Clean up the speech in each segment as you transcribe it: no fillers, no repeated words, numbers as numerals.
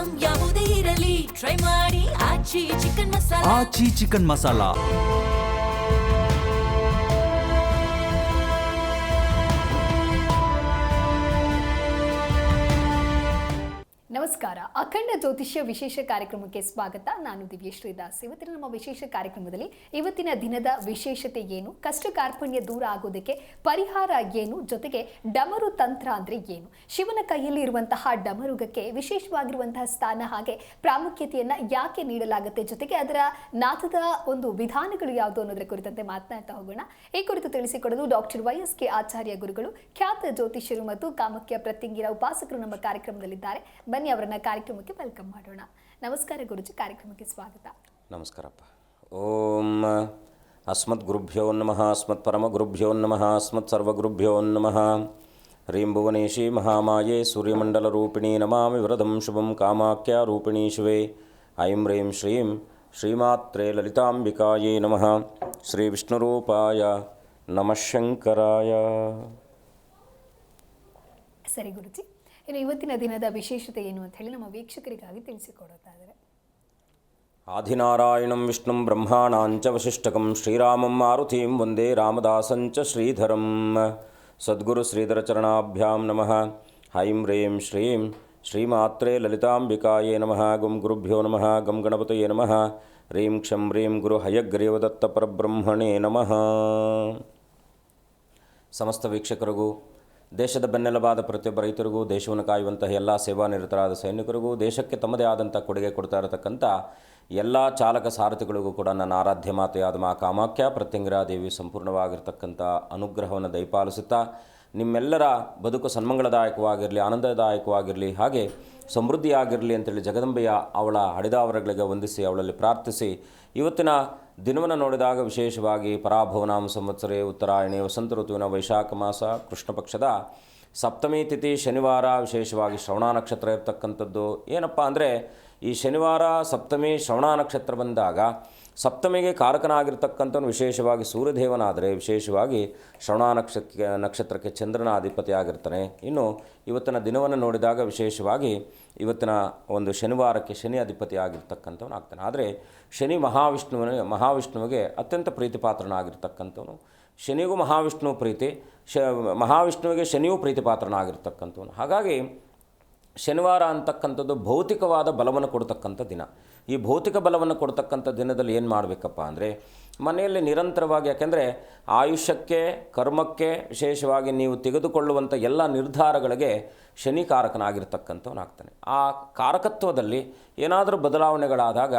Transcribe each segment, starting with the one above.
Item ಯಾವುದೇ ಇರಲಿ try ಮಾಡಿ ಆಚಿ ಚಿಕನ್ ಮಸಾಲಾ. ಆಚಿ ಚಿಕನ್ ಮಸಾಲಾ. ನಮಸ್ಕಾರ. ಅಖಂಡ ಜ್ಯೋತಿಷ್ಯ ವಿಶೇಷ ಕಾರ್ಯಕ್ರಮಕ್ಕೆ ಸ್ವಾಗತ. ನಾನು ದಿವ್ಯಶ್ರೀ ದಾಸ್. ಇವತ್ತಿನ ನಮ್ಮ ವಿಶೇಷ ಕಾರ್ಯಕ್ರಮದಲ್ಲಿ ಇವತ್ತಿನ ದಿನದ ವಿಶೇಷತೆ ಏನು, ಕಷ್ಟ ಕಾರ್ಪಣ್ಯ ದೂರ ಆಗೋದಕ್ಕೆ ಪರಿಹಾರ ಏನು, ಜೊತೆಗೆ ಡಮರು ತಂತ್ರ ಅಂದ್ರೆ ಏನು, ಶಿವನ ಕೈಯಲ್ಲಿ ಇರುವಂತಹ ಡಮರುಗಕ್ಕೆ ವಿಶೇಷವಾಗಿರುವಂತಹ ಸ್ಥಾನ ಹಾಗೆ ಪ್ರಾಮುಖ್ಯತೆಯನ್ನ ಯಾಕೆ ನೀಡಲಾಗುತ್ತೆ, ಜೊತೆಗೆ ಅದರ ನಾದದ ಒಂದು ವಿಧಾನಗಳು ಯಾವುದು ಅನ್ನೋದರ ಕುರಿತಂತೆ ಮಾತನಾಡ್ತಾ ಹೋಗೋಣ. ಈ ಕುರಿತು ತಿಳಿಸಿಕೊಡಲು ಡಾಕ್ಟರ್ YSK ಆಚಾರ್ಯ ಗುರುಗಳು, ಖ್ಯಾತ ಜ್ಯೋತಿಷ್ಯರು ಮತ್ತು ಕಾಮಕ್ಯ ಪ್ರತ್ಯಂಗಿರ ಉಪಾಸಕರು ನಮ್ಮ ಕಾರ್ಯಕ್ರಮದಲ್ಲಿದ್ದಾರೆ. ಬನ್ನಿ ಅವರನ್ನ ಕಾರ್ಯಕ್ರಮಕ್ಕೆ ವೆಲ್ಕಮ್ ಮಾಡೋಣ. ನಮಸ್ಕಾರ ಗುರುಜಿ, ಕಾರ್ಯಕ್ರಮಕ್ಕೆ ಸ್ವಾಗತ. ನಮಸ್ಕಾರಪ್ಪ. ಓಂ ಅಸ್ಮದ್ ಗುರುಭ್ಯೋ ನಮಃ, ಅಸ್ಮತ್ ಪರಮ ಗುರುಭ್ಯೋ ನಮಃ, ಅಸ್ಮತ್ ಸರ್ವಗುರುಭ್ಯೋ ನಮಃ. ಹ್ರೀಂ ಭುವನೇಶಿ ಮಹಾಮಾಯೇ ಸೂರ್ಯಮಂಡಲ ರೂಪಿಣಿ ನಮಾಮಿ ವರದಂ ಶುಭಂ ಕಾಮಾಖ್ಯ ರೂಪಿಣಿ ಶಿವೆ. ಐಂ ಹ್ರೀಂ ಶ್ರೀಂ ಶ್ರೀಮಾತ್ರೇ ಲಲಿತಾಂಬಿಕಾಯೇ ನಮಃ. ಶ್ರೀ ವಿಷ್ಣುರೂಪಾಯ ನಮಃ ಶಂಕರಾಯ. ಸರಿ ಗುರುಜಿ, ಇನ್ನು ಇವತ್ತಿನ ದಿನದ ವಿಶೇಷತೆ ಏನು ಅಂತ ಹೇಳಿ ನಮ್ಮ ವೀಕ್ಷಕರಿಗಾಗಿ ತಿಳಿಸಿಕೊಡುತ್ತಾದರೆ. ಆದಿನಾರಾಯಣಂ ವಿಷ್ಣುಂ ಬ್ರಹ್ಮಾಣಾಂಚ ವಸಿಷ್ಠಕಂ ಶ್ರೀರಾಮಂ ಮಾರುತಿಂ ವಂದೇ ರಾಮದಾಸಂಚ ಶ್ರೀಧರಂ. ಸದ್ಗುರು ಶ್ರೀಧರ ಚರಣಾಭ್ಯಾಂ ನಮಃ. ಐಂ ಹ್ರೀಂ ಶ್ರೀಂ ಶ್ರೀಮಾತ್ರೇ ಲಲಿತಾಂಬಿಕಾಯೇ ನಮಃ. ಗುಂ ಗುರುಭ್ಯೋ ನಮಃ. ಗಂ ಗಣಪತಯೇ ನಮಃ. ಹ್ರೀಂ ಕ್ಷಂ ಹ್ರೀಂ ಗುರು ಹಯಗ್ರೀವದತ್ತ ಪರಬ್ರಹ್ಮಣೇ ನಮಃ. ಸಮಸ್ತ ವೀಕ್ಷಕರಿಗೂ, ದೇಶದ ಬೆನ್ನೆಲುಬಾದ ಪ್ರತಿಯೊಬ್ಬ ರೈತರಿಗೂ, ದೇಶವನ್ನು ಕಾಯುವಂತಹ ಎಲ್ಲ ಸೇವಾ ನಿರತರಾದ ಸೈನಿಕರಿಗೂ, ದೇಶಕ್ಕೆ ತಮ್ಮದೇ ಆದಂಥ ಕೊಡುಗೆ ಕೊಡ್ತಾ ಇರತಕ್ಕಂಥ ಎಲ್ಲ ಚಾಲಕ ಸಾರಥಿಗಳಿಗೂ ಕೂಡ ನನ್ನ ಆರಾಧ್ಯ ಮಾತೆಯಾದ ಮಾ ಕಾಮಾಖ್ಯ ಪ್ರತ್ಯಂಗಿರಾ ದೇವಿ ಸಂಪೂರ್ಣವಾಗಿರ್ತಕ್ಕಂಥ ಅನುಗ್ರಹವನ್ನು ದಯಪಾಲಿಸುತ್ತಾ ನಿಮ್ಮೆಲ್ಲರ ಬದುಕು ಸನ್ಮಂಗಳದಾಯಕವಾಗಿರಲಿ, ಆನಂದದಾಯಕವಾಗಿರಲಿ, ಹಾಗೆ ಸಮೃದ್ಧಿಯಾಗಿರಲಿ ಅಂತೇಳಿ ಜಗದಂಬೆಯ ಅವಳ ಹಡಿದಾವರಗಳಿಗೆ ವಂದಿಸಿ ಅವಳಲ್ಲಿ ಪ್ರಾರ್ಥಿಸಿ ಇವತ್ತಿನ ದಿನವನ್ನು ನೋಡಿದಾಗ ವಿಶೇಷವಾಗಿ ಪರಾಭವನಾಮ ಸಂವತ್ಸರೇ ಉತ್ತರಾಯಣೆ ವಸಂತ ಋತುವಿನ ವೈಶಾಖ ಮಾಸ ಕೃಷ್ಣ ಪಕ್ಷದ ಸಪ್ತಮಿ ತಿಥಿ ಶನಿವಾರ, ವಿಶೇಷವಾಗಿ ಶ್ರವಣ ನಕ್ಷತ್ರ ಇರತಕ್ಕಂಥದ್ದು. ಏನಪ್ಪ ಅಂದರೆ ಈ ಶನಿವಾರ ಸಪ್ತಮಿ ಶ್ರವಣ ನಕ್ಷತ್ರ ಬಂದಾಗ ಸಪ್ತಮಿಗೆ ಕಾರಕನಾಗಿರ್ತಕ್ಕಂಥವನು ವಿಶೇಷವಾಗಿ ಸೂರ್ಯದೇವನಾದರೆ, ವಿಶೇಷವಾಗಿ ಶ್ರವಣ ನಕ್ಷತ್ರಕ್ಕೆ ಚಂದ್ರನ ಅಧಿಪತಿ ಆಗಿರ್ತಾನೆ. ಇನ್ನು ಇವತ್ತಿನ ದಿನವನ್ನು ನೋಡಿದಾಗ ವಿಶೇಷವಾಗಿ ಇವತ್ತಿನ ಒಂದು ಶನಿವಾರಕ್ಕೆ ಶನಿ ಅಧಿಪತಿ ಆಗಿರ್ತಕ್ಕಂಥವನು ಆಗ್ತಾನೆ. ಆದರೆ ಶನಿ ಮಹಾವಿಷ್ಣುವಿಗೆ ಅತ್ಯಂತ ಪ್ರೀತಿಪಾತ್ರನಾಗಿರ್ತಕ್ಕಂಥವನು. ಶನಿಗೂ ಮಹಾವಿಷ್ಣು ಪ್ರೀತಿ, ಮಹಾವಿಷ್ಣುವಿಗೆ ಶನಿಯೂ ಪ್ರೀತಿಪಾತ್ರನಾಗಿರ್ತಕ್ಕಂಥವನು. ಹಾಗಾಗಿ ಶನಿವಾರ ಅಂತಕ್ಕಂಥದ್ದು ಭೌತಿಕವಾದ ಬಲವನ್ನು ಕೊಡ್ತಕ್ಕಂಥ ದಿನ. ಈ ಭೌತಿಕ ಬಲವನ್ನು ಕೊಡ್ತಕ್ಕಂಥ ದಿನದಲ್ಲಿ ಏನು ಮಾಡಬೇಕಪ್ಪ ಅಂದರೆ ಮನೆಯಲ್ಲಿ ನಿರಂತರವಾಗಿ, ಯಾಕೆಂದರೆ ಆಯುಷ್ಯಕ್ಕೆ ಕರ್ಮಕ್ಕೆ ವಿಶೇಷವಾಗಿ ನೀವು ತೆಗೆದುಕೊಳ್ಳುವಂಥ ಎಲ್ಲ ನಿರ್ಧಾರಗಳಿಗೆ ಶನಿ ಕಾರಕನಾಗಿರ್ತಕ್ಕಂಥವನಾಗ್ತಾನೆ. ಆ ಕಾರಕತ್ವದಲ್ಲಿ ಏನಾದರೂ ಬದಲಾವಣೆಗಳಾದಾಗ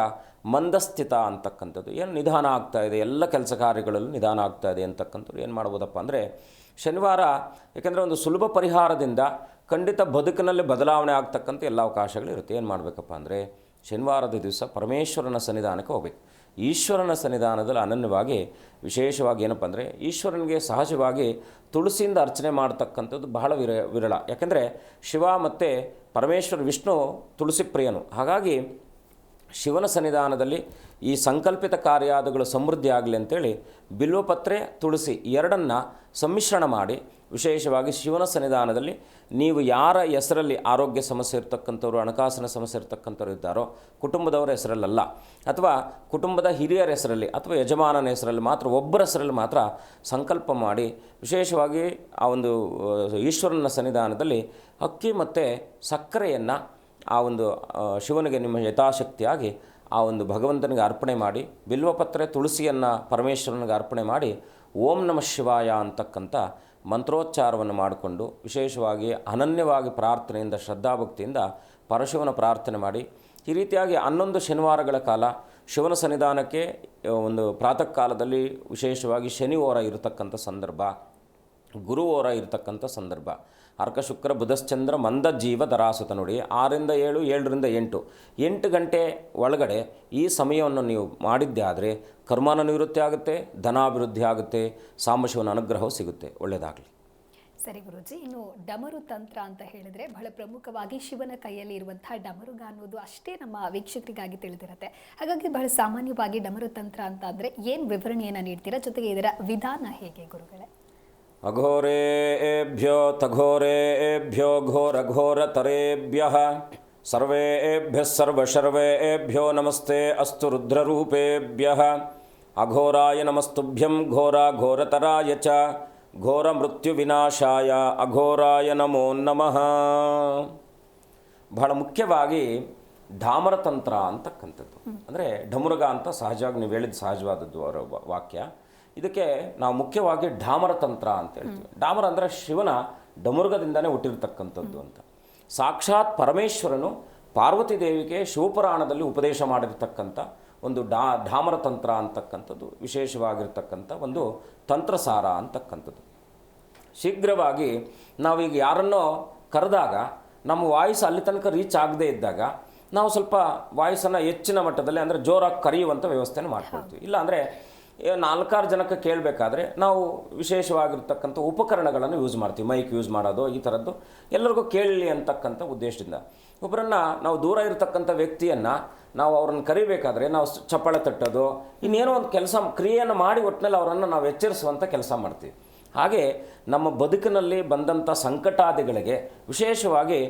ಮಂದಸ್ಥಿತ ಅಂತಕ್ಕಂಥದ್ದು, ಏನು ನಿಧಾನ ಆಗ್ತಾಯಿದೆ, ಎಲ್ಲ ಕೆಲಸ ಕಾರ್ಯಗಳಲ್ಲೂ ನಿಧಾನ ಆಗ್ತಾಯಿದೆ ಅಂತಕ್ಕಂಥದ್ದು ಏನು ಮಾಡ್ಬೋದಪ್ಪ ಅಂದರೆ ಶನಿವಾರ, ಯಾಕೆಂದರೆ ಒಂದು ಸುಲಭ ಪರಿಹಾರದಿಂದ ಖಂಡಿತ ಬದುಕಿನಲ್ಲಿ ಬದಲಾವಣೆ ಆಗ್ತಕ್ಕಂಥ ಎಲ್ಲ ಅವಕಾಶಗಳಿರುತ್ತೆ. ಏನು ಮಾಡಬೇಕಪ್ಪ ಅಂದರೆ ಶನಿವಾರದ ದಿವಸ ಪರಮೇಶ್ವರನ ಸನ್ನಿಧಾನಕ್ಕೆ ಹೋಗಬೇಕು. ಈಶ್ವರನ ಸನ್ನಿಧಾನದಲ್ಲಿ ಅನನ್ಯವಾಗಿ ವಿಶೇಷವಾಗಿ ಏನಪ್ಪ ಅಂದರೆ ಈಶ್ವರನಿಗೆ ಸಹಜವಾಗಿ ತುಳಸಿಯಿಂದ ಅರ್ಚನೆ ಮಾಡ್ತಕ್ಕಂಥದ್ದು ಬಹಳ ವಿರಳ. ಯಾಕೆಂದರೆ ಶಿವ ಮತ್ತು ಪರಮೇಶ್ವರ ವಿಷ್ಣು ತುಳಸಿ ಪ್ರಿಯನು. ಹಾಗಾಗಿ ಶಿವನ ಸನ್ನಿಧಾನದಲ್ಲಿ ಈ ಸಂಕಲ್ಪಿತ ಕಾರ್ಯಾದಿಗಳು ಸಮೃದ್ಧಿ ಆಗಲಿ ಅಂತೇಳಿ ಬಿಲ್ವಪತ್ರೆ ತುಳಸಿ ಎರಡನ್ನು ಸಮ್ಮಿಶ್ರಣ ಮಾಡಿ ವಿಶೇಷವಾಗಿ ಶಿವನ ಸನ್ನಿಧಾನದಲ್ಲಿ ನೀವು ಯಾರ ಹೆಸರಲ್ಲಿ ಆರೋಗ್ಯ ಸಮಸ್ಯೆ ಇರ್ತಕ್ಕಂಥವ್ರು, ಹಣಕಾಸಿನ ಸಮಸ್ಯೆ ಇರ್ತಕ್ಕಂಥವ್ರು ಇದ್ದಾರೋ, ಕುಟುಂಬದವರ ಹೆಸರಲ್ಲ ಅಥವಾ ಕುಟುಂಬದ ಹಿರಿಯರ ಹೆಸರಲ್ಲಿ ಅಥವಾ ಯಜಮಾನನ ಹೆಸರಲ್ಲಿ ಮಾತ್ರ, ಒಬ್ಬರ ಹೆಸರಲ್ಲಿ ಮಾತ್ರ ಸಂಕಲ್ಪ ಮಾಡಿ ವಿಶೇಷವಾಗಿ ಆ ಒಂದು ಈಶ್ವರನ ಸನ್ನಿಧಾನದಲ್ಲಿ ಅಕ್ಕಿ ಮತ್ತು ಸಕ್ಕರೆಯನ್ನು ಆ ಒಂದು ಶಿವನಿಗೆ ನಿಮ್ಮ ಯಥಾಶಕ್ತಿಯಾಗಿ ಆ ಒಂದು ಭಗವಂತನಿಗೆ ಅರ್ಪಣೆ ಮಾಡಿ, ಬಿಲ್ವಪತ್ರೆ ತುಳಸಿಯನ್ನು ಪರಮೇಶ್ವರನಿಗೆ ಅರ್ಪಣೆ ಮಾಡಿ ಓಂ ನಮಃ ಶಿವಾಯ ಅಂತಕ್ಕಂಥ ಮಂತ್ರೋಚ್ಚಾರವನ್ನು ಮಾಡಿಕೊಂಡು ವಿಶೇಷವಾಗಿ ಅನನ್ಯವಾಗಿ ಪ್ರಾರ್ಥನೆಯಿಂದ ಶ್ರದ್ಧಾಭಕ್ತಿಯಿಂದ ಪರಶಿವನ ಪ್ರಾರ್ಥನೆ ಮಾಡಿ ಈ ರೀತಿಯಾಗಿ 11 ಶನಿವಾರಗಳ ಕಾಲ ಶಿವನ ಸನ್ನಿಧಾನಕ್ಕೆ ಒಂದು ಪ್ರಾತಃ ಕಾಲದಲ್ಲಿ ವಿಶೇಷವಾಗಿ ಶನಿ ಹೋರ ಇರತಕ್ಕಂಥ ಸಂದರ್ಭ, ಗುರು ಹೋರ ಇರತಕ್ಕಂಥ ಸಂದರ್ಭ, ಅರ್ಕ ಶುಕ್ರ ಬುಧಶ್ಚಂದ್ರ ಮಂದ ಜೀವ ದರಾಸುತ ನೋಡಿ 6ರಿಂದ 7, 7ರಿಂದ 8, 8 ಗಂಟೆ ಒಳಗಡೆ ಈ ಸಮಯವನ್ನು ನೀವು ಮಾಡಿದ್ದೇ ಆದರೆ ಕರ್ಮಾನ ನಿವೃತ್ತಿ ಆಗುತ್ತೆ, ಧನಾಭಿವೃದ್ಧಿ ಆಗುತ್ತೆ, ಸಾಂಬಶಿವನ ಅನುಗ್ರಹವು ಸಿಗುತ್ತೆ. ಒಳ್ಳೆಯದಾಗಲಿ. ಸರಿ ಗುರುಜಿ, ಇನ್ನು ಡಮರು ತಂತ್ರ ಅಂತ ಹೇಳಿದ್ರೆ ಬಹಳ ಪ್ರಮುಖವಾಗಿ ಶಿವನ ಕೈಯಲ್ಲಿ ಇರುವಂತಹ ಡಮರುಗ ಅನ್ನೋದು ಅಷ್ಟೇ ನಮ್ಮ ವೀಕ್ಷಕರಿಗಾಗಿ ತಿಳಿದಿರುತ್ತೆ. ಹಾಗಾಗಿ ಬಹಳ ಸಾಮಾನ್ಯವಾಗಿ ಡಮರು ತಂತ್ರ ಅಂತ ಅಂದರೆ ಏನು ವಿವರಣೆಯನ್ನು ನೀಡ್ತೀರಾ, ಜೊತೆಗೆ ಇದರ ವಿಧಾನ ಹೇಗೆ ಗುರುಗಳೇ? ಅಘೋರೇಭ್ಯೋ ತಘೋರೇಭ್ಯೋ ಘೋರಘೋರತರೇಭ್ಯಃ ಸರ್ವೇಭ್ಯಃ ಸರ್ವಶರ್ವೇಭ್ಯೋ ನಮಸ್ತೆ ಅಸ್ತು ರುದ್ರರೂಪೇಭ್ಯಃ ಅಘೋರಾಯ ನಮಸ್ತುಭ್ಯಂ ಘೋರತರಾಯ ಚ ಘೋರ ಮೃತ್ಯು ವಿನಾಶಾಯ ಅಘೋರಾಯ ನಮೋ ನಮಃ. ಬಹಳ ಮುಖ್ಯವಾಗಿ ಢಾಮರತಂತ್ರ ಅಂತಕ್ಕಂಥದ್ದು, ಅಂದರೆ ಢಮುರಗ ಅಂತ ಸಹಜವಾಗಿ ನೀವು ಹೇಳಿದ ಸಹಜವಾದದ್ದು ಅವರ ವಾಕ್ಯ. ಇದಕ್ಕೆ ನಾವು ಮುಖ್ಯವಾಗಿ ಢಾಮರತಂತ್ರ ಅಂತ ಹೇಳ್ತೀವಿ. ಢಾಮರ ಅಂದರೆ ಶಿವನ ಢಮುರ್ಗದಿಂದನೇ ಹುಟ್ಟಿರ್ತಕ್ಕಂಥದ್ದು ಅಂತ. ಸಾಕ್ಷಾತ್ ಪರಮೇಶ್ವರನು ಪಾರ್ವತಿ ದೇವಿಗೆ ಶಿವಪುರಾಣದಲ್ಲಿ ಉಪದೇಶ ಮಾಡಿರ್ತಕ್ಕಂಥ ಒಂದು ಢಾಮರತಂತ್ರ ಅಂತಕ್ಕಂಥದ್ದು ವಿಶೇಷವಾಗಿರ್ತಕ್ಕಂಥ ಒಂದು ತಂತ್ರಸಾರ ಅಂತಕ್ಕಂಥದ್ದು. ಶೀಘ್ರವಾಗಿ ನಾವೀಗ ಯಾರನ್ನೋ ಕರೆದಾಗ ನಮ್ಮ ವಾಯ್ಸ್ ಅಲ್ಲಿ ತನಕ ರೀಚ್ ಆಗದೇ ಇದ್ದಾಗ ನಾವು ಸ್ವಲ್ಪ ವಾಯ್ಸನ್ನು ಹೆಚ್ಚಿನ ಮಟ್ಟದಲ್ಲಿ ಅಂದರೆ ಜೋರಾಗಿ ಕರೆಯುವಂಥ ವ್ಯವಸ್ಥೆನ ಮಾಡ್ಕೊಳ್ತೀವಿ. ಇಲ್ಲಾಂದರೆ 4-6 ಜನಕ್ಕೆ ಕೇಳಬೇಕಾದ್ರೆ ನಾವು ವಿಶೇಷವಾಗಿರ್ತಕ್ಕಂಥ ಉಪಕರಣಗಳನ್ನು ಯೂಸ್ ಮಾಡ್ತೀವಿ. ಮೈಕ್ ಯೂಸ್ ಮಾಡೋದು ಈ ಥರದ್ದು ಎಲ್ಲರಿಗೂ ಕೇಳಲಿ ಅಂತಕ್ಕಂಥ ಉದ್ದೇಶದಿಂದ. ಒಬ್ಬರನ್ನು ನಾವು ದೂರ ಇರತಕ್ಕಂಥ ವ್ಯಕ್ತಿಯನ್ನು ನಾವು ಅವ್ರನ್ನ ಕರಿಬೇಕಾದ್ರೆ ನಾವು ಚಪ್ಪಾಳೆ ತಟ್ಟೋದು ಇನ್ನೇನೋ ಒಂದು ಕೆಲಸ ಕ್ರಿಯೆಯನ್ನು ಮಾಡಿ ಒಟ್ಟಿನಲ್ಲಿ ಅವರನ್ನು ನಾವು ಎಚ್ಚರಿಸುವಂಥ ಕೆಲಸ ಮಾಡ್ತೀವಿ. ಹಾಗೆ ನಮ್ಮ ಬದುಕಿನಲ್ಲಿ ಬಂದಂಥ ಸಂಕಟಾದಿಗಳಿಗೆ ವಿಶೇಷವಾಗಿ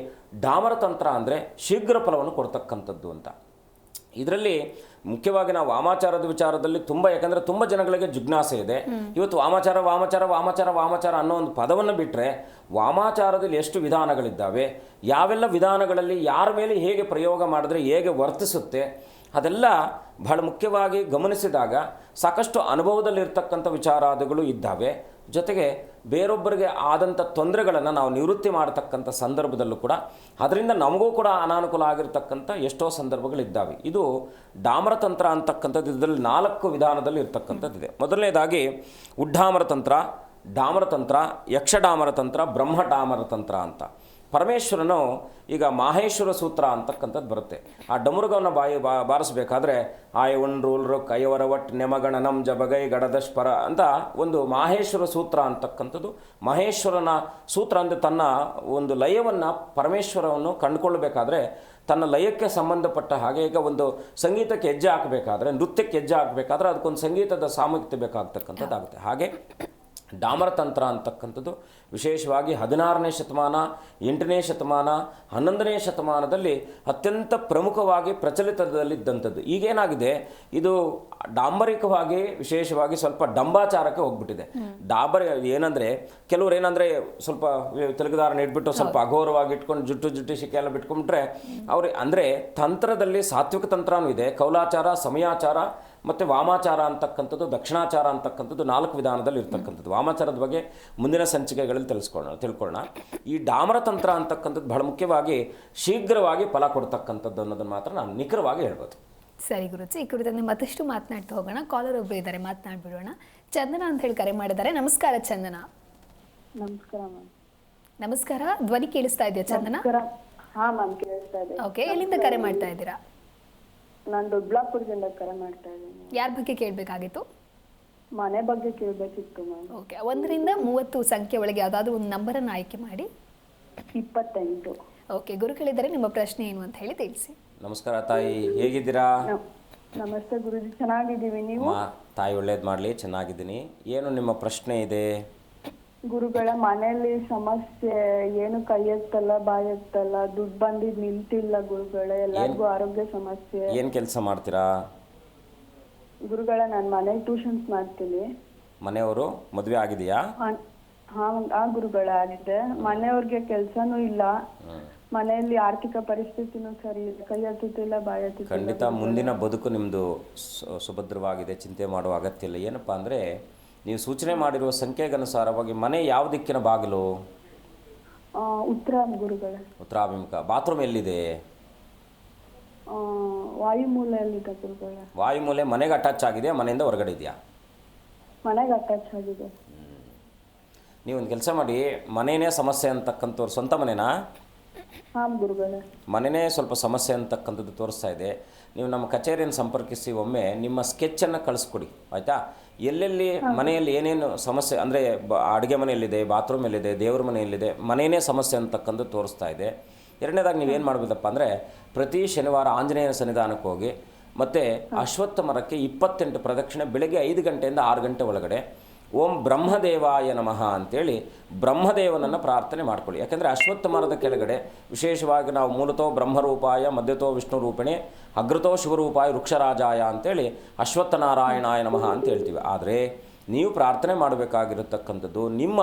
ಢಾಮರತಂತ್ರ ಅಂದರೆ ಶೀಘ್ರ ಫಲವನ್ನು ಕೊಡ್ತಕ್ಕಂಥದ್ದು ಅಂತ. ಇದರಲ್ಲಿ ಮುಖ್ಯವಾಗಿ ನಾವು ವಾಮಾಚಾರದ ವಿಚಾರದಲ್ಲಿ ಯಾಕಂದರೆ ತುಂಬ ಜನಗಳಿಗೆ ಜಿಜ್ಞಾಸೆ ಇದೆ. ಇವತ್ತು ವಾಮಾಚಾರ ಅನ್ನೋ ಒಂದು ಪದವನ್ನು ಬಿಟ್ಟರೆ ವಾಮಾಚಾರದಲ್ಲಿ ಎಷ್ಟು ವಿಧಾನಗಳಿದ್ದಾವೆ, ಯಾವೆಲ್ಲ ವಿಧಾನಗಳಲ್ಲಿ ಯಾರ ಮೇಲೆ ಹೇಗೆ ಪ್ರಯೋಗ ಮಾಡಿದ್ರೆ ಹೇಗೆ ವರ್ತಿಸುತ್ತೆ ಅದೆಲ್ಲ ಬಹಳ ಮುಖ್ಯವಾಗಿ ಗಮನಿಸಿದಾಗ ಸಾಕಷ್ಟು ಅನುಭವದಲ್ಲಿರ್ತಕ್ಕಂಥ ವಿಚಾರಾದಿಗಳು ಇದ್ದಾವೆ. ಜೊತೆಗೆ ಬೇರೊಬ್ಬರಿಗೆ ಆದಂಥ ತೊಂದರೆಗಳನ್ನು ನಾವು ನಿವೃತ್ತಿ ಮಾಡತಕ್ಕಂಥ ಸಂದರ್ಭದಲ್ಲೂ ಕೂಡ ಅದರಿಂದ ನಮಗೂ ಕೂಡ ಅನಾನುಕೂಲ ಆಗಿರ್ತಕ್ಕಂಥ ಎಷ್ಟೋ ಸಂದರ್ಭಗಳಿದ್ದಾವೆ. ಇದು ಢಾಮರತಂತ್ರ ಅಂತಕ್ಕಂಥದ್ದು ಇದರಲ್ಲಿ 4 ವಿಧಾನದಲ್ಲಿ ಇರ್ತಕ್ಕಂಥದ್ದಿದೆ. ಮೊದಲನೇದಾಗಿ ಉಡ್ಢಾಮರತಂತ್ರ, ಢಾಮರತಂತ್ರ, ಯಕ್ಷಢಾಮರತಂತ್ರ, ಬ್ರಹ್ಮಢಾಮರತಂತ್ರ ಅಂತ. ಪರಮೇಶ್ವರನು ಈಗ ಮಾಹೇಶ್ವರ ಸೂತ್ರ ಅಂತಕ್ಕಂಥದ್ದು ಬರುತ್ತೆ. ಆ ಡಮರುಗವನ್ನು ಬಾರಿಸಬೇಕಾದ್ರೆ ಆಯ ಉಂಡ್ರೂಲ್ರು ಕೈಯವರ ಒಟ್ ನೆಮಗಣನಂ ಜಬಗೈ ಗಡದಶ್ಪರ ಅಂತ ಒಂದು ಮಾಹೇಶ್ವರ ಸೂತ್ರ ಅಂತಕ್ಕಂಥದ್ದು. ಮಹೇಶ್ವರನ ಸೂತ್ರ ಅಂದರೆ ತನ್ನ ಒಂದು ಲಯವನ್ನು ಪರಮೇಶ್ವರವನ್ನು ಕಂಡುಕೊಳ್ಳಬೇಕಾದ್ರೆ ತನ್ನ ಲಯಕ್ಕೆ ಸಂಬಂಧಪಟ್ಟ ಹಾಗೆ ಈಗ ಒಂದು ಸಂಗೀತಕ್ಕೆ ಹೆಜ್ಜೆ ಹಾಕಬೇಕಾದ್ರೆ, ನೃತ್ಯಕ್ಕೆ ಹೆಜ್ಜೆ ಹಾಕಬೇಕಾದ್ರೆ ಅದಕ್ಕೊಂದು ಸಂಗೀತದ ಸಾಮರ್ಥ್ಯ ಬೇಕಾಗ್ತಕ್ಕಂಥದ್ದಾಗುತ್ತೆ. ಹಾಗೆ ಢಾಮರತಂತ್ರ ಅಂತಕ್ಕಂಥದ್ದು ವಿಶೇಷವಾಗಿ 16ನೇ ಶತಮಾನ, 8ನೇ ಶತಮಾನ, 11ನೇ ಶತಮಾನದಲ್ಲಿ ಅತ್ಯಂತ ಪ್ರಮುಖವಾಗಿ ಪ್ರಚಲಿತದಲ್ಲಿದ್ದಂಥದ್ದು. ಈಗೇನಾಗಿದೆ, ಇದು ಡಾಂಬರಿಕವಾಗಿ ವಿಶೇಷವಾಗಿ ಸ್ವಲ್ಪ ಡಂಬಾಚಾರಕ್ಕೆ ಹೋಗ್ಬಿಟ್ಟಿದೆ. ಏನಂದರೆ ಕೆಲವ್ರು ಏನಂದರೆ ಸ್ವಲ್ಪ ತೆಲುಗುದಾರನ ಇಟ್ಬಿಟ್ಟು ಸ್ವಲ್ಪ ಅಘೋರವಾಗಿ ಇಟ್ಕೊಂಡು ಜುಟ್ಟು ಶಿಕೆ ಎಲ್ಲ ಬಿಟ್ಕೊಂಡ್ಬಿಟ್ರೆ ಅವ್ರಿಗೆ ಅಂದರೆ ತಂತ್ರದಲ್ಲಿ ಸಾತ್ವಿಕ ತಂತ್ರನೂ ಇದೆ, ಕೌಲಾಚಾರ, ಸಮಯಾಚಾರ ಮತ್ತು ವಾಮಾಚಾರ ಅಂತಕ್ಕಂಥದ್ದು, ದಕ್ಷಿಣಾಚಾರ ಅಂತಕ್ಕಂಥದ್ದು 4 ವಿಧಾನದಲ್ಲಿ ಇರ್ತಕ್ಕಂಥದ್ದು. ವಾಮಾಚಾರದ ಬಗ್ಗೆ ಮುಂದಿನ ಸಂಚಿಕೆಗಳಲ್ಲಿ ತಿಳ್ಕೊಳ್ಳೋಣ. ಈ ಢಾಮರತಂತ್ರ ಅಂತಕ್ಕಂಥದ್ದು ಬಹಳ ಮುಖ್ಯವಾಗಿ ಶೀಘ್ರವಾಗಿ ಫಲ ಕೊಡ್ತಕ್ಕಂಥದ್ದು ಅನ್ನೋದನ್ನು ಮಾತ್ರ ನಾನು ನಿಖರವಾಗಿ ಹೇಳ್ಬೋದು. ಸರಿ ಗುರುಜಿ, ಈ ಕುರಿತಂತೆ ಮತ್ತಷ್ಟು ಮಾತನಾಡ್ತಾ ಹೋಗೋಣ. ಕಾಲರ್ ಒಬ್ಬರು ಇದ್ದಾರೆ, ಮಾತನಾಡ್ಬಿಡೋಣ. ಚಂದನ ಅಂತ ಹೇಳಿ ಕರೆ ಮಾಡಿದ್ದಾರೆ. ನಮಸ್ಕಾರ ಚಂದನ. ನಮಸ್ಕಾರ ಮ್ಯಾಮ್. ನಮಸ್ಕಾರ, ಧ್ವನಿ ಕೇಳಿಸ್ತಾ ಇದೆಯಾ ಚಂದನ? ಹಾ ಮ್ಯಾಮ್, ಕೇಳಿಸ್ತಾ ಇದೆ. ಓಕೆ, ಎಲ್ಲಿಂದ ಕರೆ ಮಾಡ್ತಾ ಇದ್ದೀರಾ? ನಾನು ದೊಡ್ಡಬಳ್ಳಾಪುರದಿಂದ ಕರೆ ಮಾಡ್ತಾ ಇದ್ದೀನಿ. ಯಾರ ಬಗ್ಗೆ ಕೇಳಬೇಕಾಗಿತ್ತು? ಮನೆ ಬಗ್ಗೆ ಕೇಳಬೇಕಿತ್ತು ಮ್ಯಾಮ್. ಓಕೆ, 1 ರಿಂದ 30 ಸಂಖ್ಯೆ ಒಳಗೆ ಯಾವುದಾದ್ರೂ ಒಂದು ನಂಬರನ್ನು ಆಯ್ಕೆ ಮಾಡಿ. 28. ಓಕೆ, ಗುರುಗಳಿದ್ದಾರೆ, ನಿಮ್ಮ ಪ್ರಶ್ನೆ ಏನು ಅಂತ ಹೇಳಿ ತಿಳಿಸಿ. ನಮಸ್ಕಾರ ತಾಯಿ, ಹೇಗಿದ್ದೀರಾ? ನಮಸ್ತೆ ಗುರುಜಿ, ಚೆನ್ನಾಗಿದ್ದೀವಿ. ನೀವು? ತಾಯಿ ಒಳ್ಳೇದು ಮಾಡಲಿ, ಚೆನ್ನಾಗಿದ್ದೀನಿ. ಏನು ನಿಮ್ಮ ಪ್ರಶ್ನೆ ಇದೆ? ಗುರುಗಳ ಮನೆಯಲ್ಲಿ ಸಮಸ್ಯೆ ಏನು, ಕೈ ಎತ್ತಲ್ಲ, ಬಾಯಿ ಎತ್ತಲ್ಲ, ದುಡ್ಡು ಬಂದಿದ್ದು ನಿಲ್ತಿಲ್ಲ ಗುರುಗಳೇ, ಎಲ್ಲರಿಗೂ ಆರೋಗ್ಯ ಸಮಸ್ಯೆ. ಏನು ಕೆಲಸ ಮಾಡ್ತೀರಾ ಗುರುಗಳ? ನಾನು ಮನೆಗೆ ಟ್ಯೂಷನ್ಸ್ ಮಾಡ್ತೀನಿ. ಮನೆಯವರು ಮದುವೆ ಆಗಿದೆಯಾ? ಹಾ ಗುರುಗಳ, ಆಗಿದೆ. ಮನೆಯವ್ರಿಗೆ ಕೆಲಸನೂ ಇಲ್ಲ, ಮನೆಯಲ್ಲಿ ಆರ್ಥಿಕ ಪರಿಸ್ಥಿತಿನೂ ಸರಿ ಇಲ್ಲ, ಕೈ ಎತ್ತುತ್ತಿಲ್ಲ, ಬಾಯಿ ಎತ್ತುತ್ತಿಲ್ಲ. ಖಂಡಿತ ಮುಂದಿನ ಬದುಕು ನಿಮ್ಮದು ಸುಭದ್ರವಾಗಿದೆ, ಚಿಂತೆ ಮಾಡುವ ಅಗತ್ಯ ಇಲ್ಲ. ಏನಪ್ಪ ಅಂದರೆ ನೀವು ಸೂಚನೆ ಮಾಡಿರುವ ಸಂಖ್ಯೆಗನುಸಾರವಾಗಿ ಮನೆ ಯಾವ ದಿಕ್ಕಿನ ಬಾಗಿಲು? ಉತ್ತರ ಗುರುಗಳ. ಉತ್ತರಾಭಿಮುಖ. ಬಾತ್ರೂಮ್ ಎಲ್ಲಿದೆ? ವಾಯುಮೂಲೆಯಲ್ಲಿದೆ ಗುರುಗಳ. ವಾಯುಮೂಲೆ ಮನೆಗೆ ಅಟ್ಯಾಚ್ ಆಗಿದೆ, ಮನೆಯಿಂದ ಹೊರಗಡೆ ಇದೆಯಾ? ಮನೆಗೆ ಅಟ್ಯಾಚ್ ಆಗಿದೆ. ನೀವೊಂದು ಕೆಲಸ ಮಾಡಿ, ಮನೆಯೇ ಸಮಸ್ಯೆ ಅಂತಕ್ಕಂಥವ್ರು ಸ್ವಂತ ಮನೆನಾ? ಹಾಂ ಗುರುಗಳೇ. ಮನೆಯೇ ಸ್ವಲ್ಪ ಸಮಸ್ಯೆ ಅಂತಕ್ಕಂಥದ್ದು ತೋರಿಸ್ತಾ ಇದೆ. ನೀವು ನಮ್ಮ ಕಚೇರಿಯನ್ನು ಸಂಪರ್ಕಿಸಿ ಒಮ್ಮೆ ನಿಮ್ಮ ಸ್ಕೆಚ್ಚನ್ನು ಕಳಿಸ್ಕೊಡಿ, ಆಯಿತಾ? ಎಲ್ಲೆಲ್ಲಿ ಮನೆಯಲ್ಲಿ ಏನೇನು ಸಮಸ್ಯೆ ಅಂದರೆ ಅಡುಗೆ ಮನೆಯಲ್ಲಿದೆ, ಬಾತ್ರೂಮ್ ಎಲ್ಲಿದೆ, ದೇವ್ರ ಮನೆಯಲ್ಲಿದೆ, ಮನೆಯೇ ಸಮಸ್ಯೆ ಅಂತಕ್ಕಂಥದ್ದು ತೋರಿಸ್ತಾ ಇದೆ. ಎರಡನೇದಾಗಿ ನೀವೇನು ಮಾಡಬೇಕಪ್ಪ ಅಂದರೆ ಪ್ರತಿ ಶನಿವಾರ ಆಂಜನೇಯನ ಸನ್ನಿಧಾನಕ್ಕೆ ಹೋಗಿ ಮತ್ತು ಅಶ್ವತ್ಥ ಮರಕ್ಕೆ 28 ಪ್ರದಕ್ಷಿಣೆ ಬೆಳಗ್ಗೆ 5 ಗಂಟೆಯಿಂದ 6 ಗಂಟೆ ಒಳಗಡೆ ಓಂ ಬ್ರಹ್ಮದೇವಾಯ ನಮಃ ಅಂತೇಳಿ ಬ್ರಹ್ಮದೇವನನ್ನು ಪ್ರಾರ್ಥನೆ ಮಾಡ್ಕೊಳ್ಳಿ. ಯಾಕೆಂದರೆ ಅಶ್ವತ್ಥ ಮರದ ಕೆಳಗಡೆ ವಿಶೇಷವಾಗಿ ನಾವು ಮೂಲತೋ ಬ್ರಹ್ಮರೂಪಾಯ, ಮಧ್ಯತೋ ವಿಷ್ಣು ರೂಪಿಣೆ, ಅಗ್ರತೋ ಶಿವರೂಪಾಯ, ವೃಕ್ಷರಾಜಾಯ ಅಂತೇಳಿ ಅಶ್ವತ್ಥನಾರಾಯಣಾಯ ನಮಃ ಅಂತ ಹೇಳ್ತೀವಿ. ಆದರೆ ನೀವು ಪ್ರಾರ್ಥನೆ ಮಾಡಬೇಕಾಗಿರತಕ್ಕಂಥದ್ದು ನಿಮ್ಮ